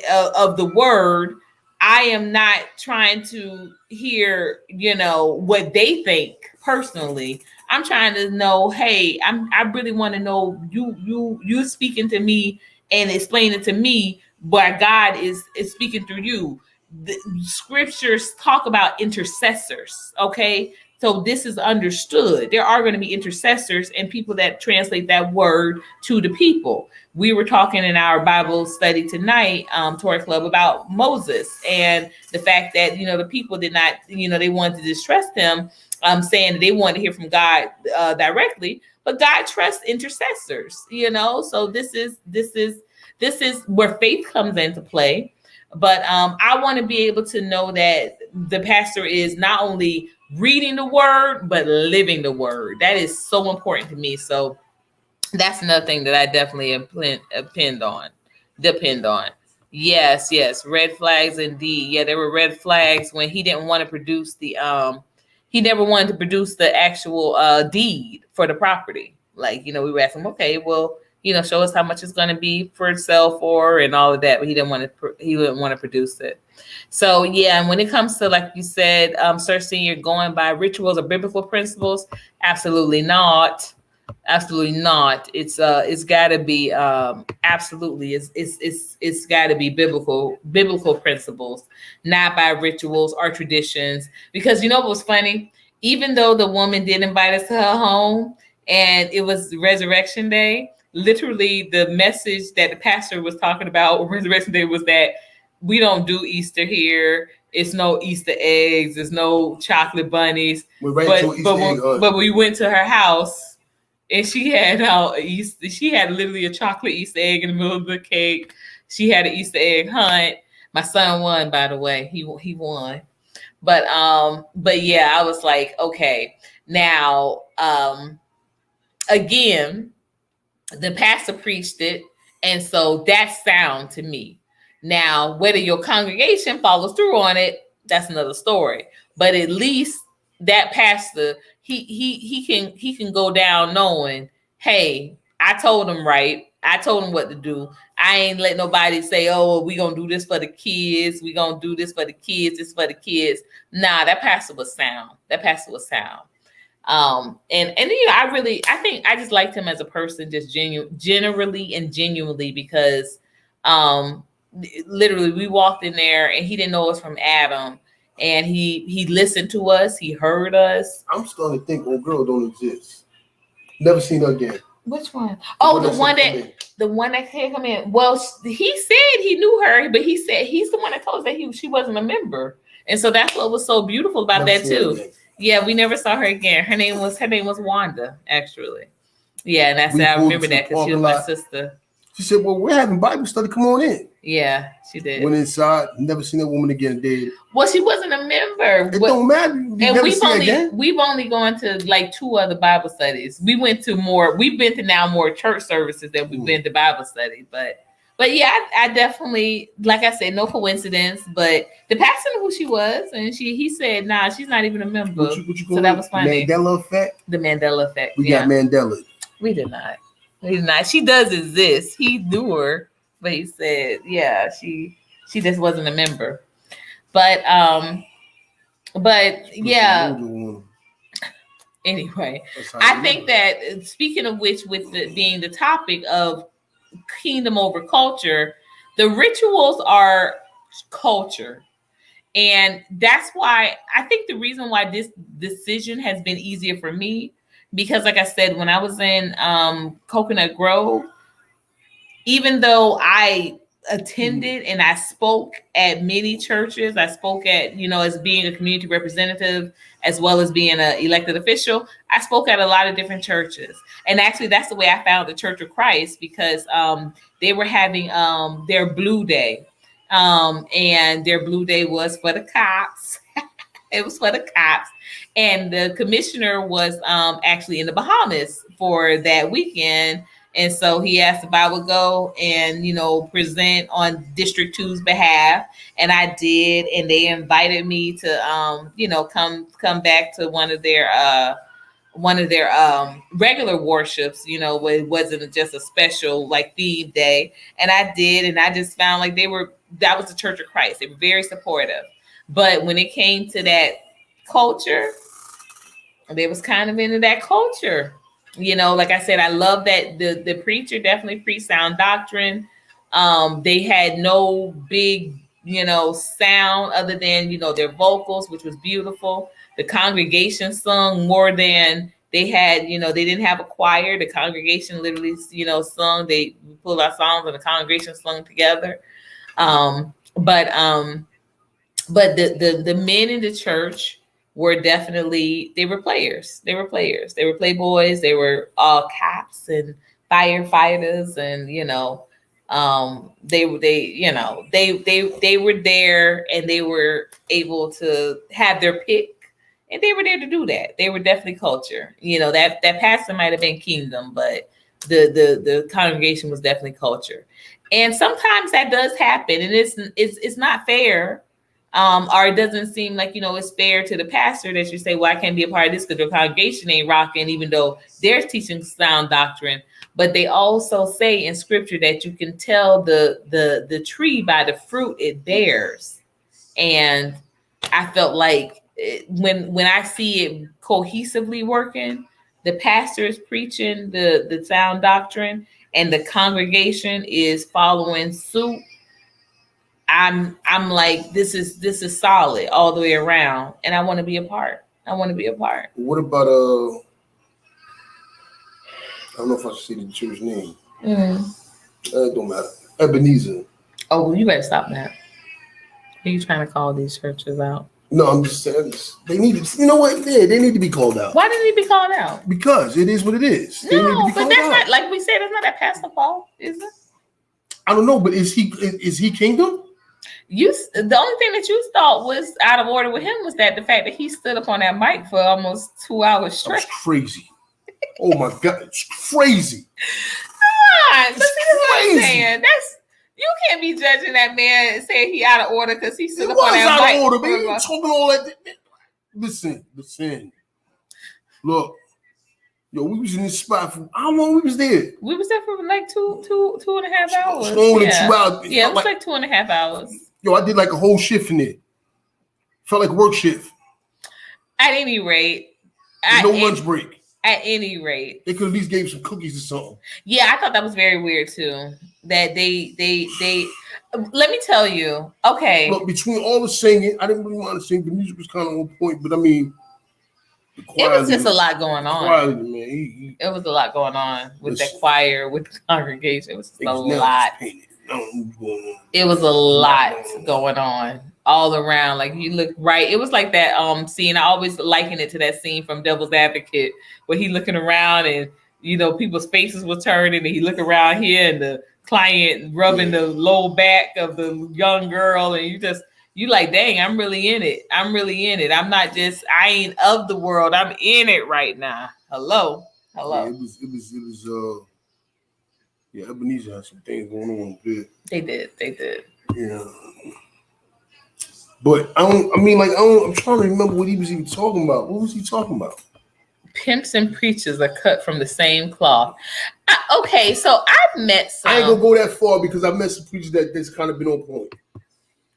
of the word, I am not trying to hear, you know, what they think personally. I'm trying to know, hey, I really want to know you speaking to me and explaining to me why God is speaking through you. The scriptures talk about intercessors, okay? So this is understood. There are going to be intercessors and people that translate that word to the people. We were talking in our Bible study tonight, Torah Club, about Moses and the fact that, the people did not, they wanted to distrust him, saying that they wanted to hear from God directly, but God trusts intercessors, So this is where faith comes into play. But I want to be able to know that the pastor is not only reading the word, but living the word. That is so important to me. So that's another thing that I definitely depend on. Yes. Red flags indeed. Yeah, there were red flags when he didn't want to produce he never wanted to produce the actual deed for the property. Like, we were asking him, okay, well, show us how much it's going to be for sale for and all of that. But he didn't want to produce it. So, yeah. And when it comes to, like you said, Sir Senior, going by rituals or biblical principles, absolutely not. Absolutely not. It's got to be absolutely. It's got to be biblical principles, not by rituals or traditions. Because what was funny? Even though the woman did invite us to her home and it was Resurrection Day, literally the message that the pastor was talking about on Resurrection Day was that we don't do Easter here. It's no Easter eggs. There's no chocolate bunnies. But we went to her house and she had literally a chocolate Easter egg in the middle of the cake. She had an Easter egg hunt. My son won, by the way. He won. But yeah, I was like, okay, now again, the pastor preached it, and so that's sound to me. Now, whether your congregation follows through on it, that's another story. But at least that pastor, he can go down knowing, hey, I told him right. I told him what to do. I ain't let nobody say, oh, we gonna do this for the kids. We gonna do this for the kids. This for the kids. Nah, that pastor was sound. And I think I just liked him as a person, just generally and genuinely, because literally we walked in there and he didn't know us from Adam, and he listened to us, he heard us. I'm starting to think old girl don't exist. Never seen her again. Which one? Oh, the one that can't come in. Well, he said he knew her, but he said he's the one that told us that she wasn't a member, and so that's what was so beautiful about that too. Yeah, we never saw her again. Her name was Wanda, actually. Yeah, and I remember that because she was my sister. She said, well, we're having Bible study. Come on in. Yeah, she did. Went inside, never seen that woman again, did. Well, she wasn't a member. It don't matter. We've only gone to like 2 other Bible studies. We've been to now more church services than we've been to Bible study. But yeah, I definitely, like I said, no coincidence. But the pastor knew who she was, and he said, nah, she's not even a member. So that was funny. Mandela effect? The Mandela effect. We got Mandela. We did not. She does exist. He knew her, but he said, yeah, she just wasn't a member. But yeah. Anyway, I think that, speaking of which, with being the topic of kingdom over culture, the rituals are culture. And that's why I think the reason why this decision has been easier for me, because like I said, when I was in Coconut Grove, even though I attended and I spoke at many churches, I spoke at, as being a community representative, as well as being an elected official, I spoke at a lot of different churches. And actually, that's the way I found the Church of Christ, because they were having their Blue Day. And their Blue Day was for the cops. It was for the cops. And the commissioner was actually in the Bahamas for that weekend. And so he asked if I would go and, present on District 2's behalf. And I did. And they invited me to, come back to one of their regular worships, it wasn't just a special like theme day. And I did. And I just found like that was the Church of Christ. They were very supportive. But when it came to that culture, they was kind of into that culture. Like I said, I love that the preacher definitely preached sound doctrine. They had no big, sound other than, their vocals, which was beautiful. The congregation sung more than they had. They didn't have a choir. The congregation literally, sung. They pulled out songs and the congregation sung together. But the men in the church were definitely, they were players. They were playboys. They were all cops and firefighters, and they were there, and they were able to have their pick, and they were there to do that. They were definitely culture. That pastor might have been kingdom, but the congregation was definitely culture. And sometimes that does happen, and it's not fair. Or it doesn't seem like, it's fair to the pastor that you say, well, I can't be a part of this because the congregation ain't rocking, even though they're teaching sound doctrine. But they also say in scripture that you can tell the tree by the fruit it bears. And I felt like when I see it cohesively working, the pastor is preaching the sound doctrine and the congregation is following suit, I'm like, this is solid all the way around, and I want to be a part. What about I don't know if I should say the church name. It don't matter. Ebenezer. Oh, you better stop that. Are you trying to call these churches out? No, I'm just saying they need to. You know what? Yeah, they need to be called out. Why did he be called out? Because it is what it is. No, but that's not, like we said, it's not that Pastor Paul, is it? I don't know, but is he kingdom? The only thing that you thought was out of order with him was that the fact that he stood up on that mic for almost 2 hours straight. That's crazy. Oh my God, it's crazy. Come on, that's what I'm saying. You can't be judging that man and saying he out of order because he stood up on that mic. He was out of order, man. You talking all that. Listen. Look. Yo, we was in this spot for how long? We was there. We was there for like two and a half hours. Longer than 2 hours. Yeah, it was like 2.5 hours. Yo, I did like a whole shift in there. Felt like a work shift. At any rate. No lunch break. At any rate. They could at least gave some cookies or something. Yeah, I thought that was very weird too. That they let me tell you. Okay. Look, between all the singing, I didn't really want to sing. The music was kind of on point, but I mean, it was just a lot going on. Man, it was a lot going on with the choir, with the congregation. It was a lot. It was a lot going on all around. Like you look right. It was like that scene. I always liken it to that scene from Devil's Advocate where he looking around and people's faces were turning and he look around here and the client rubbing the low back of the young girl and you like, dang, I'm really in it. I ain't of the world. I'm in it right now. Hello. Yeah, it was Ebenezer had some things going on with it. They did. Yeah. But I'm trying to remember what he was even talking about. What was he talking about? Pimps and preachers are cut from the same cloth. Okay, so I've met some. I ain't gonna go that far because I've met some preachers that's kind of been on point.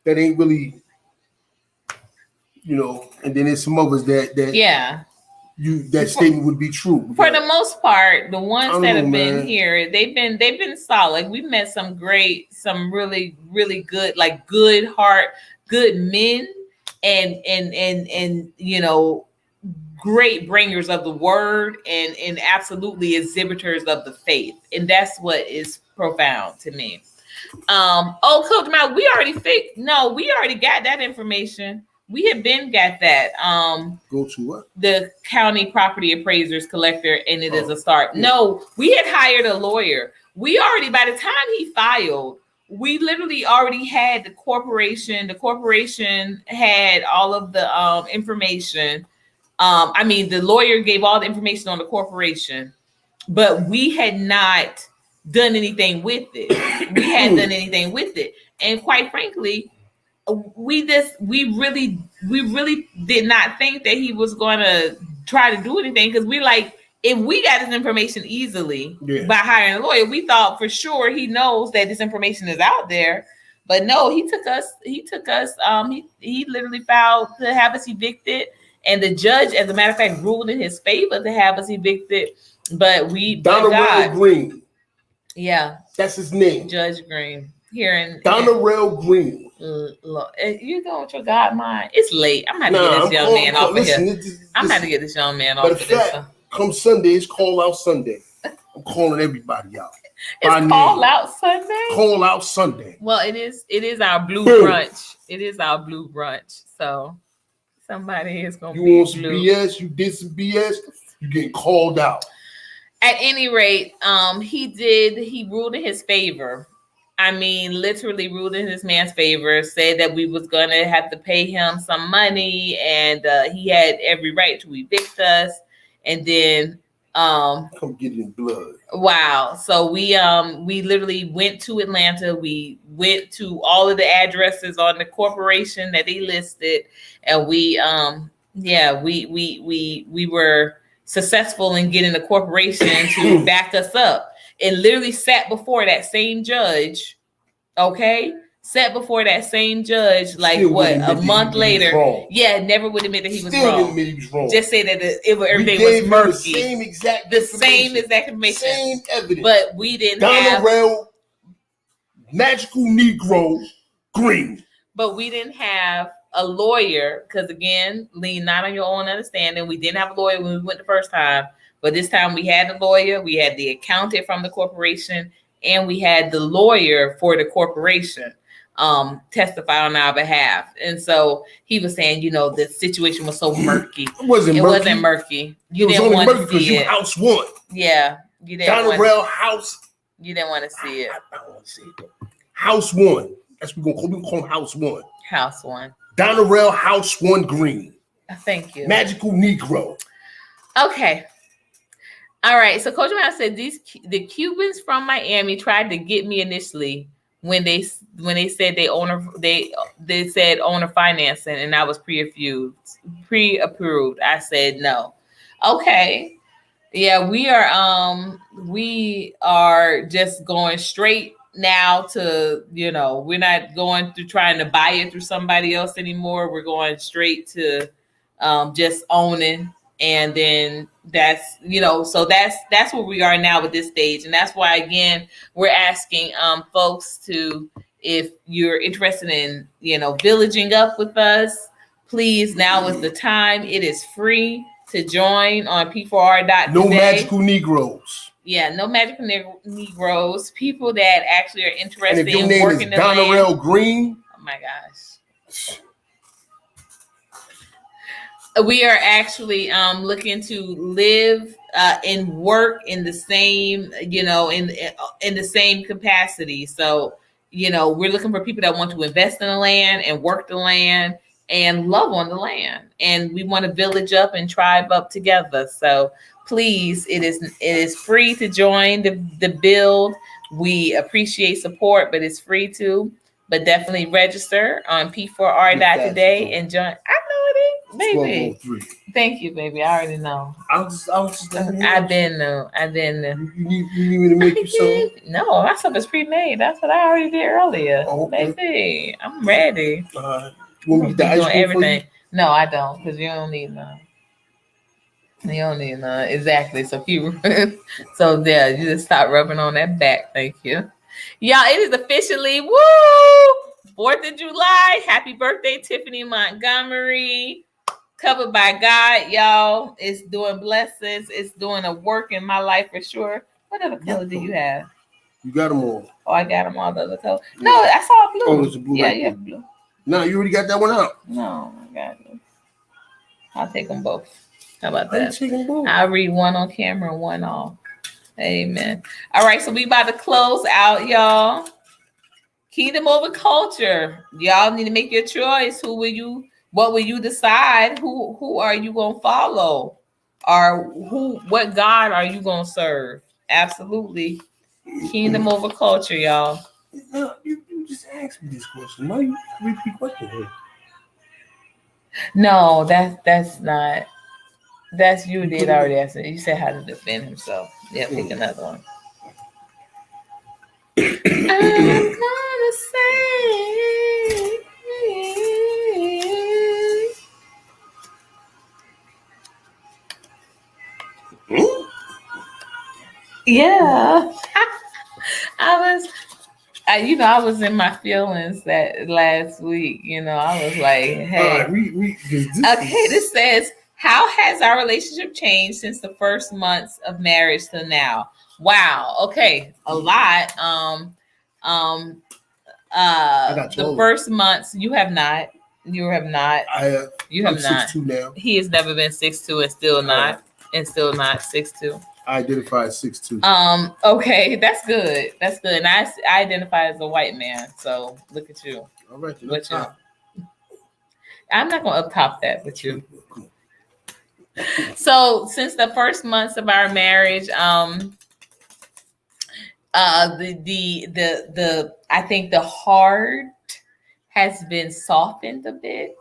That ain't really, and then there's some others that that statement would be true. For the most part, the ones that have been here, they've been solid. Like we've met some really, really good, like good heart, good men and great bringers of the word and absolutely exhibitors of the faith. And that's what is profound to me. Coach Mal, we already got that information. We have been got that. Go to what? The county property appraisers collector, and it is a start. Yeah. No, we had hired a lawyer. We already, by the time he filed, we literally already had the corporation. The corporation had all of the information. The lawyer gave all the information on the corporation, but we had not done anything with it. And quite frankly, we really did not think that he was going to try to do anything, because we like, if we got this information easily by hiring a lawyer, we thought for sure he knows that this information is out there. But no, he took us, he literally filed to have us evicted. And the judge, as a matter of fact, ruled in his favor to have us evicted. But Donald Green. Yeah. That's his name. Judge Green. Here in Donald Green. You know what your God mind? It's late. I'm not to get this young man off of here. I'm not to get this young man off of this. Come Sunday, it's call out Sunday. I'm calling everybody out. It's call out Sunday. Call out Sunday. Well, it is our blue brunch. It is our blue brunch. So somebody is gonna. You want some BS? You did some BS. You getting called out. At any rate, he ruled in his favor. I mean, literally ruled in this man's favor, said that we was going to have to pay him some money, and he had every right to evict us. And then come get in blood. Wow. So we literally went to Atlanta. We went to all of the addresses on the corporation that they listed, and we were successful in getting the corporation to back us up. And literally sat before that same judge, okay? Sat before that same judge, like a month later. Yeah, never would admit that he was wrong. Just say that everything was murky. The same exact information. Same evidence. But we didn't have Donald Magical Negro Green. But we didn't have a lawyer, because again, lean not on your own understanding. We didn't have a lawyer when we went the first time. But this time we had a lawyer, we had the accountant from the corporation, and we had the lawyer for the corporation testify on our behalf. And so he was saying, the situation was so murky. It wasn't murky. You didn't want to see it. House one. Yeah. You didn't Donald House. You didn't want to see it. I don't want to see it. House one. That's what we're going to call him. House one. House one. Donald House one Green. Thank you. Magical Negro. Okay. All right, so Coach Mouse said the Cubans from Miami tried to get me initially when they said they said owner financing, and I was pre-approved. I said no. Okay, yeah, we are just going straight now to we're not going through trying to buy it through somebody else anymore. We're going straight to just owning. And then that's that's where we are now with this stage. And that's why, again, we're asking folks to, if you're interested in, villaging up with us, please, now is the time. It is free to join on P4R.today. No magical Negroes. Yeah, no magical Negroes. People that actually are interested in working the land. Donald Green. Oh my gosh. We are actually looking to live and work in the same, in the same capacity. So, we're looking for people that want to invest in the land and work the land and love on the land. And we want to village up and tribe up together. So please, it is free to join the build. We appreciate support, but it's free too. But definitely register on P4R.today and join. I know it is, baby. Thank you, baby. I already know. I've been know. You need me to make you some? No, my stuff is pre-made. That's what I already did earlier. Oh, okay. Baby, I'm ready. You want me to doing everything? No, I don't, because you don't need none. You don't need none. Exactly. So you just stop rubbing on that back. Thank you. Y'all, it is officially 4th of July. Happy birthday, Tiffany Montgomery. Covered by God, y'all. It's doing blessings. It's doing a work in my life for sure. What other color do you have? You got them all. Oh, I got them all the other color. No, I saw blue. Oh, it's a blue. Yeah, you have blue. No, you already got that one out. No, I got it. I'll take them both. How about that? I'll read one on camera and one off. Amen. All right, so we about to close out, y'all. Kingdom over culture. Y'all need to make your choice. What will you decide? Who are you gonna follow? Or what God are you gonna serve? Absolutely. Kingdom over culture, y'all. No, you just asked me this question. Why you repeat the question here? No, that's not. That's you did already ask it. You said how to defend himself. Yeah, pick another one. I'm gonna say. Yeah. I was in my feelings that last week. I was like, hey. All right, this says, how has our relationship changed since the first months of marriage to now? Wow. Okay. A lot. The first months, you have not. You have not. I have. You have I'm not. 6'2" now. He has never been 6'2" and still not. And still not 6'2". I identify as 6'2". Okay, that's good. That's good. And I identify as a white man. So look at you. All right, with you. I'm not gonna up top that with you. So since the first months of our marriage, I think the heart has been softened a bit.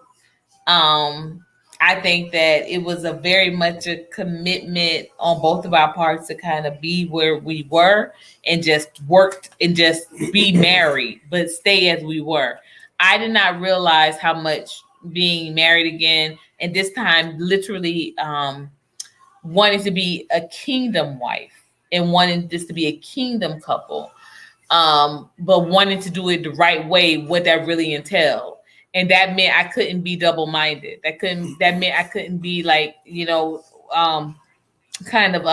I think that it was a very much a commitment on both of our parts to kind of be where we were and just work and just be married, but stay as we were. I did not realize how much being married again, and this time literally wanting to be a kingdom wife and wanting this to be a kingdom couple, but wanting to do it the right way, what that really entailed. And that meant I couldn't be double-minded. That meant I couldn't be like, kind of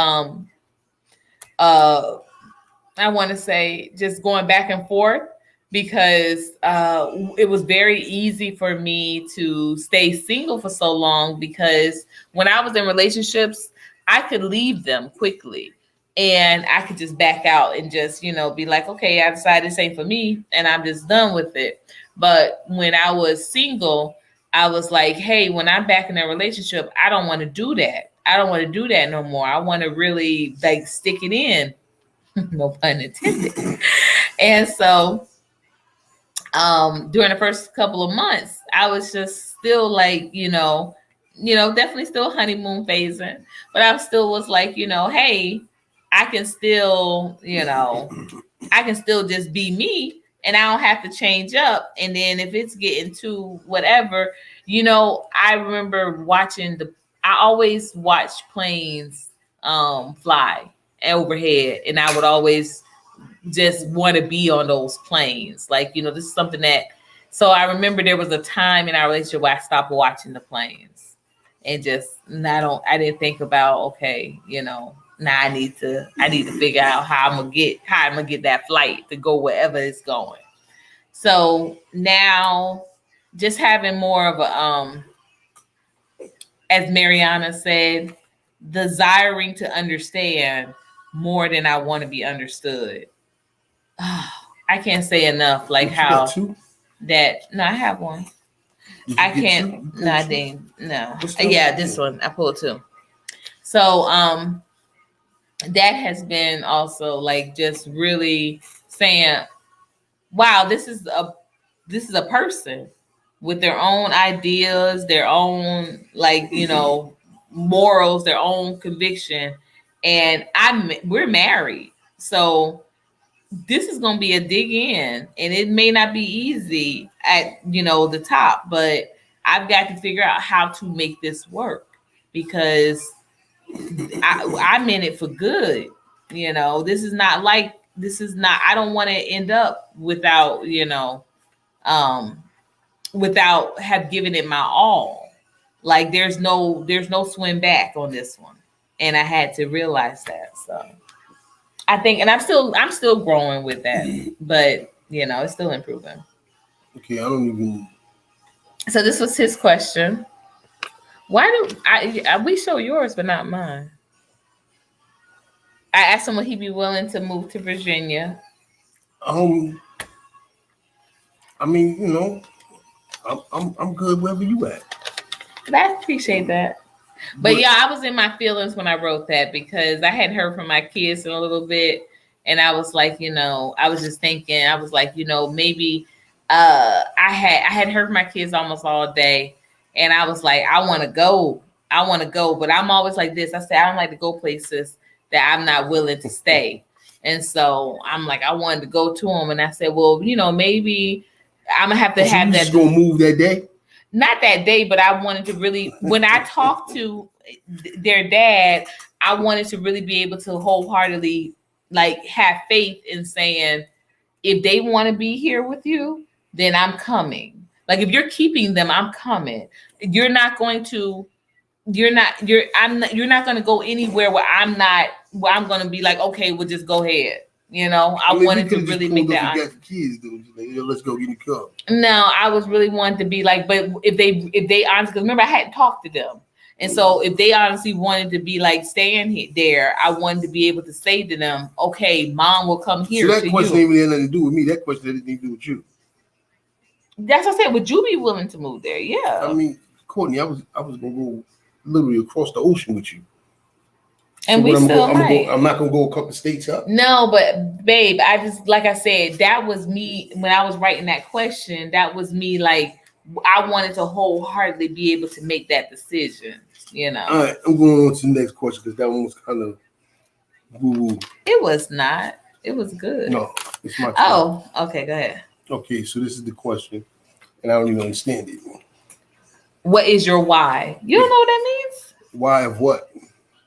I want to say just going back and forth, because it was very easy for me to stay single for so long, because when I was in relationships, I could leave them quickly and I could just back out and just, be like, okay, I decided this ain't for me and I'm just done with it. But when I was single, I was like, hey, when I'm back in a relationship, I don't want to do that. I don't want to do that no more. I want to really like stick it in. No pun intended. And so during the first couple of months, I was just still like, definitely still honeymoon phasing, but I still was like, hey, I can still just be me and I don't have to change up. And then if it's getting to whatever, I remember I always watched planes fly overhead, and I would always just want to be on those planes. Like, this is something that, so I remember there was a time in our relationship where I stopped watching the planes and just, I didn't think about, okay, now I need to figure out how I'm gonna get that flight to go wherever it's going. So now just having more of a, as Mariana said, desiring to understand more than I want to be understood. I can't say enough, like how that. No, I have one. I can't. No, I didn't. No. Yeah, this one I pulled two. So that has been also like just really saying, wow, this is a person with their own ideas, their own morals, their own conviction, and we're married. So this is going to be a dig in, and it may not be easy at the top, but I've got to figure out how to make this work, because I'm in it for good. This is not I don't want to end up without without have given it my all. Like there's no swim back on this one, and I had to realize that. So I think, and I'm still growing with that, but it's still improving. Okay, I don't even. So this was his question. Why do we show yours but not mine? I asked him would he be willing to move to Virginia. I mean, I'm good wherever you at. I appreciate that. But yeah, I was in my feelings when I wrote that, because I hadn't heard from my kids in a little bit. And I was like, I was just thinking, I was like, maybe I had heard from my kids almost all day. And I was like, I want to go. But I'm always like this. I said, I don't like to go places that I'm not willing to stay. And so I'm like, I wanted to go to them. And I said, well, maybe I'm going to have to have that. You just going to move that day? Not that day, but I wanted to really, when I talked to their dad, I wanted to really be able to wholeheartedly have faith in saying, if they want to be here with you, then I'm coming. Like if you're keeping them, I'm coming. You're not going to go anywhere where I'm going to be like, okay, we'll just go ahead. I wanted to really make that. Got the kids, dude. Like, let's go get the car. No, I was really wanting to be like, but if they honestly, because remember I hadn't talked to them, and so if they honestly wanted to be like staying there, I wanted to be able to say to them, okay, mom will come here. So that question ain't really nothing to do with me. That question had anything to do with you. That's what I said. Would you be willing to move there? Yeah. I mean, Courtney, I was gonna go literally across the ocean with you. And so I'm not gonna go a couple states up. No, but babe, like I said, that was me when I was writing that question. That was me, like I wanted to wholeheartedly be able to make that decision. All right, I'm going on to the next question because that one was kind of woo-woo. It was not. It was good. No, it's my turn. Oh, okay, go ahead. Okay, so this is the question, and I don't even understand it. What is your why? You don't know what that means? Why of what?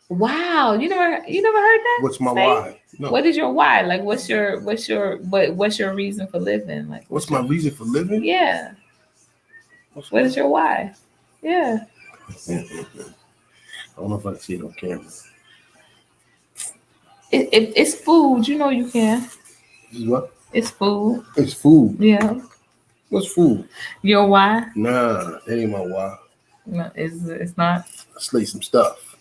Wow, you never heard that? What's my why? No. What is your why? Like, what's your reason for living? Like, what's my reason for living? Yeah. What is your why? Yeah. I don't know if I can see it on camera. It's food. You know you can. This is what? It's food. It's food. Yeah. What's food? Your why? Nah, that ain't my why. No, it's not. Slay some stuff.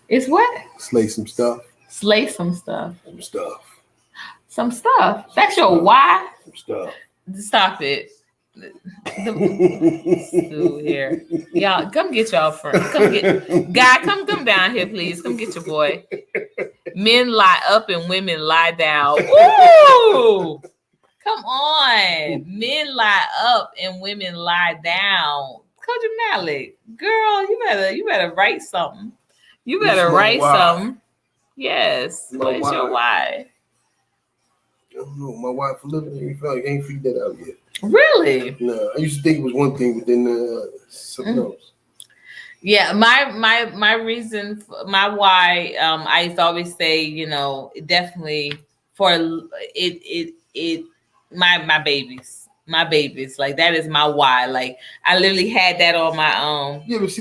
It's what? Slay some stuff. Slay some stuff. Some stuff. Some stuff. That's your why? Some stuff. Stop it. Here. Y'all, come get y'all friend. Come down here, please. Come get your boy. Men lie up and women lie down. Ooh! Come on. Men lie up and women lie down. Coach Malik, girl, you better write something. You better write something. Yes. What is your why? I don't know. My why for living, I ain't figured that out yet. Really? No, I used to think it was one thing, but then something else. Yeah, my reason, my why, I used to always say, definitely for it my babies, like that is my why. Like I literally had that on my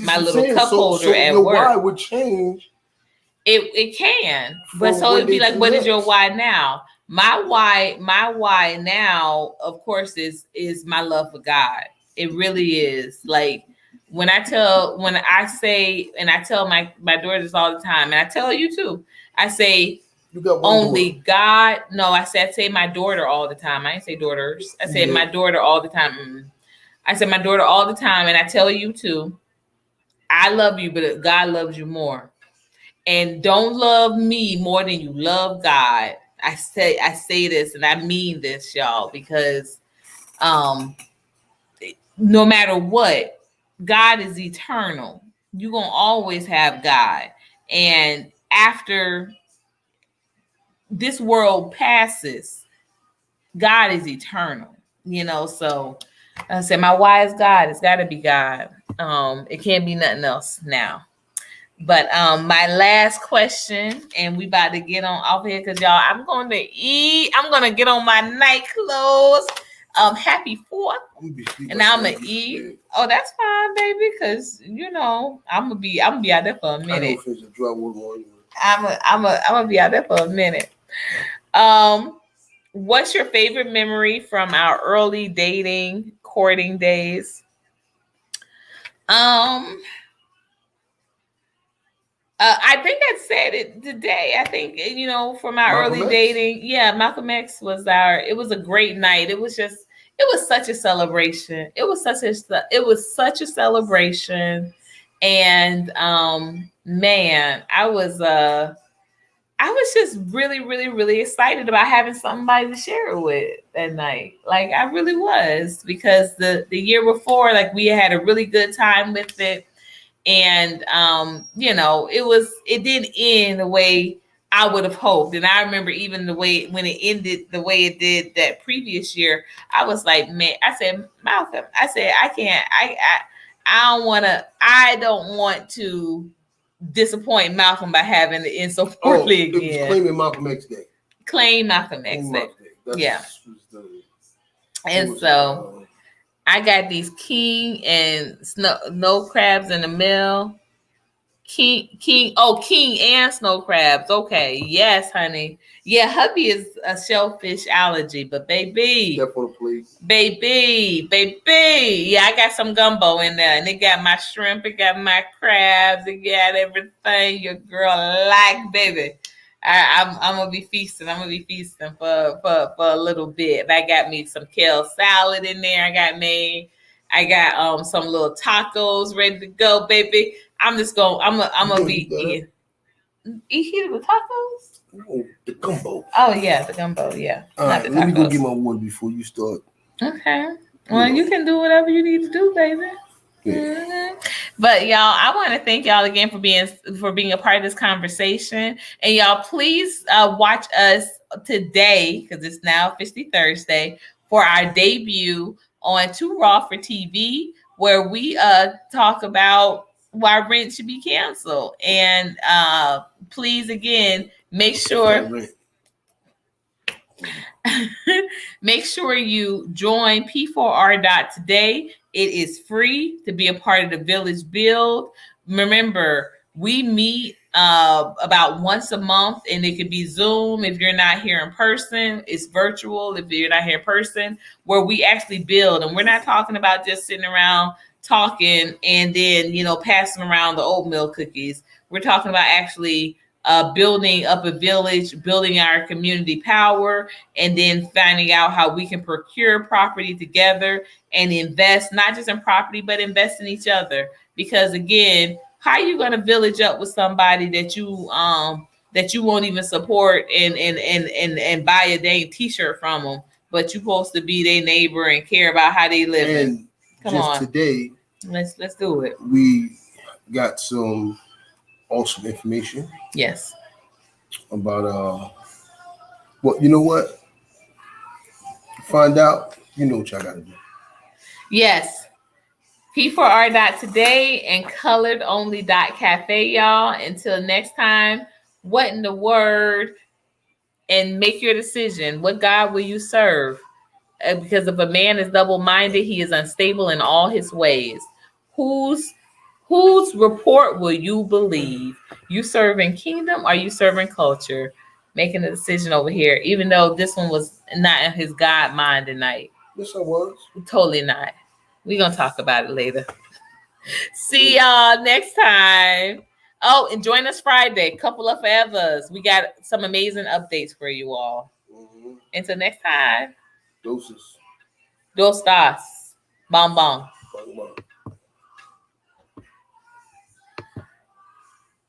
my little cup holder at your work. Why would change. It can, but so it'd be like, what is your why now? My why now, of course, is my love for God. It really is. Like when I tell my daughters all the time, and I tell you too, I say you got only daughter. God. No, I say my daughter all the time. I didn't say daughters. I said my daughter all the time. I said my daughter all the time, and I tell you too. I love you, but God loves you more. And don't love me more than you love God. I say this, and I mean this, y'all, because no matter what, God is eternal. You're gonna always have God, and after this world passes, God is eternal. So I said my why is God. It's got to be God. It can't be nothing else now. But my last question, and we about to get on off here because y'all, I'm going to eat. I'm going to get on my night clothes. Happy 4th. And I'm going to eat. Oh, that's fine, baby, because I'm gonna be out there for a minute. I'm gonna be out there for a minute. What's your favorite memory from our early dating, courting days? I think I said it today. I think, from our early dating. Yeah, Malcolm X was it was a great night. It was such a celebration. It was such a celebration. And man, I was just really, really, really excited about having somebody to share it with that night. Like I really was, because the year before, like we had a really good time with it. And, it didn't end the way I would have hoped. And I remember even the way when it ended the way it did that previous year, I was like, man, I said, Malcolm, I said, I don't want to disappoint Malcolm by having to end so poorly again. Claiming Malcolm X Day. Claim Malcolm X Day. Yeah. And so I got these king and snow crabs in the mill. King and snow crabs. Okay, yes, honey. Yeah, hubby is a shellfish allergy, but baby, yeah, I got some gumbo in there, and it got my shrimp, it got my crabs, it got everything your girl like, baby. I'm gonna be feasting. I'm gonna be feasting for a little bit. I got me some kale salad in there. I got some little tacos ready to go, baby. I'm gonna be eating. Eat the tacos? No, the gumbo. Oh yeah, the gumbo. Yeah. All right, let me go get my water before you start. Okay. Well, you can do whatever you need to do, baby. Yeah. Mm-hmm. But y'all, I want to thank y'all again for being a part of this conversation. And y'all, please watch us today, because it's now officially Thursday, for our debut on Too Raw for TV, where we talk about why rent should be canceled. And please, again, make sure you join P4R.today. It is free to be a part of the Village Build. Remember, we meet about once a month, and it could be Zoom if you're not here in person. It's virtual if you're not here in person, where we actually build. And we're not talking about just sitting around talking and then, passing around the oatmeal cookies. We're talking about actually building up a village, building our community power, and then finding out how we can procure property together and invest, not just in property, but invest in each other. Because again, how are you going to village up with somebody that you won't even support and buy a dang t-shirt from them, but you're supposed to be their neighbor and care about how they live? And come on, today, let's do it. We got some awesome information. Yes. About well, you know what? Find out. You know what y'all gotta do. Yes. P4R.today and coloredonly.cafe, y'all. Until next time, what in the word? And make your decision. What God will you serve? Because if a man is double-minded, he is unstable in all his ways. Whose report will you believe? You serving kingdom or you serving culture? Making a decision over here, even though this one was not in his God mind tonight. Yes, I was. Totally not. We're going to talk about it later. See y'all next time. Oh, and join us Friday. Couple of forevers. We got some amazing updates for you all. Mm-hmm. Until next time. Doses. Dos stars. Bom bom. Bom bom.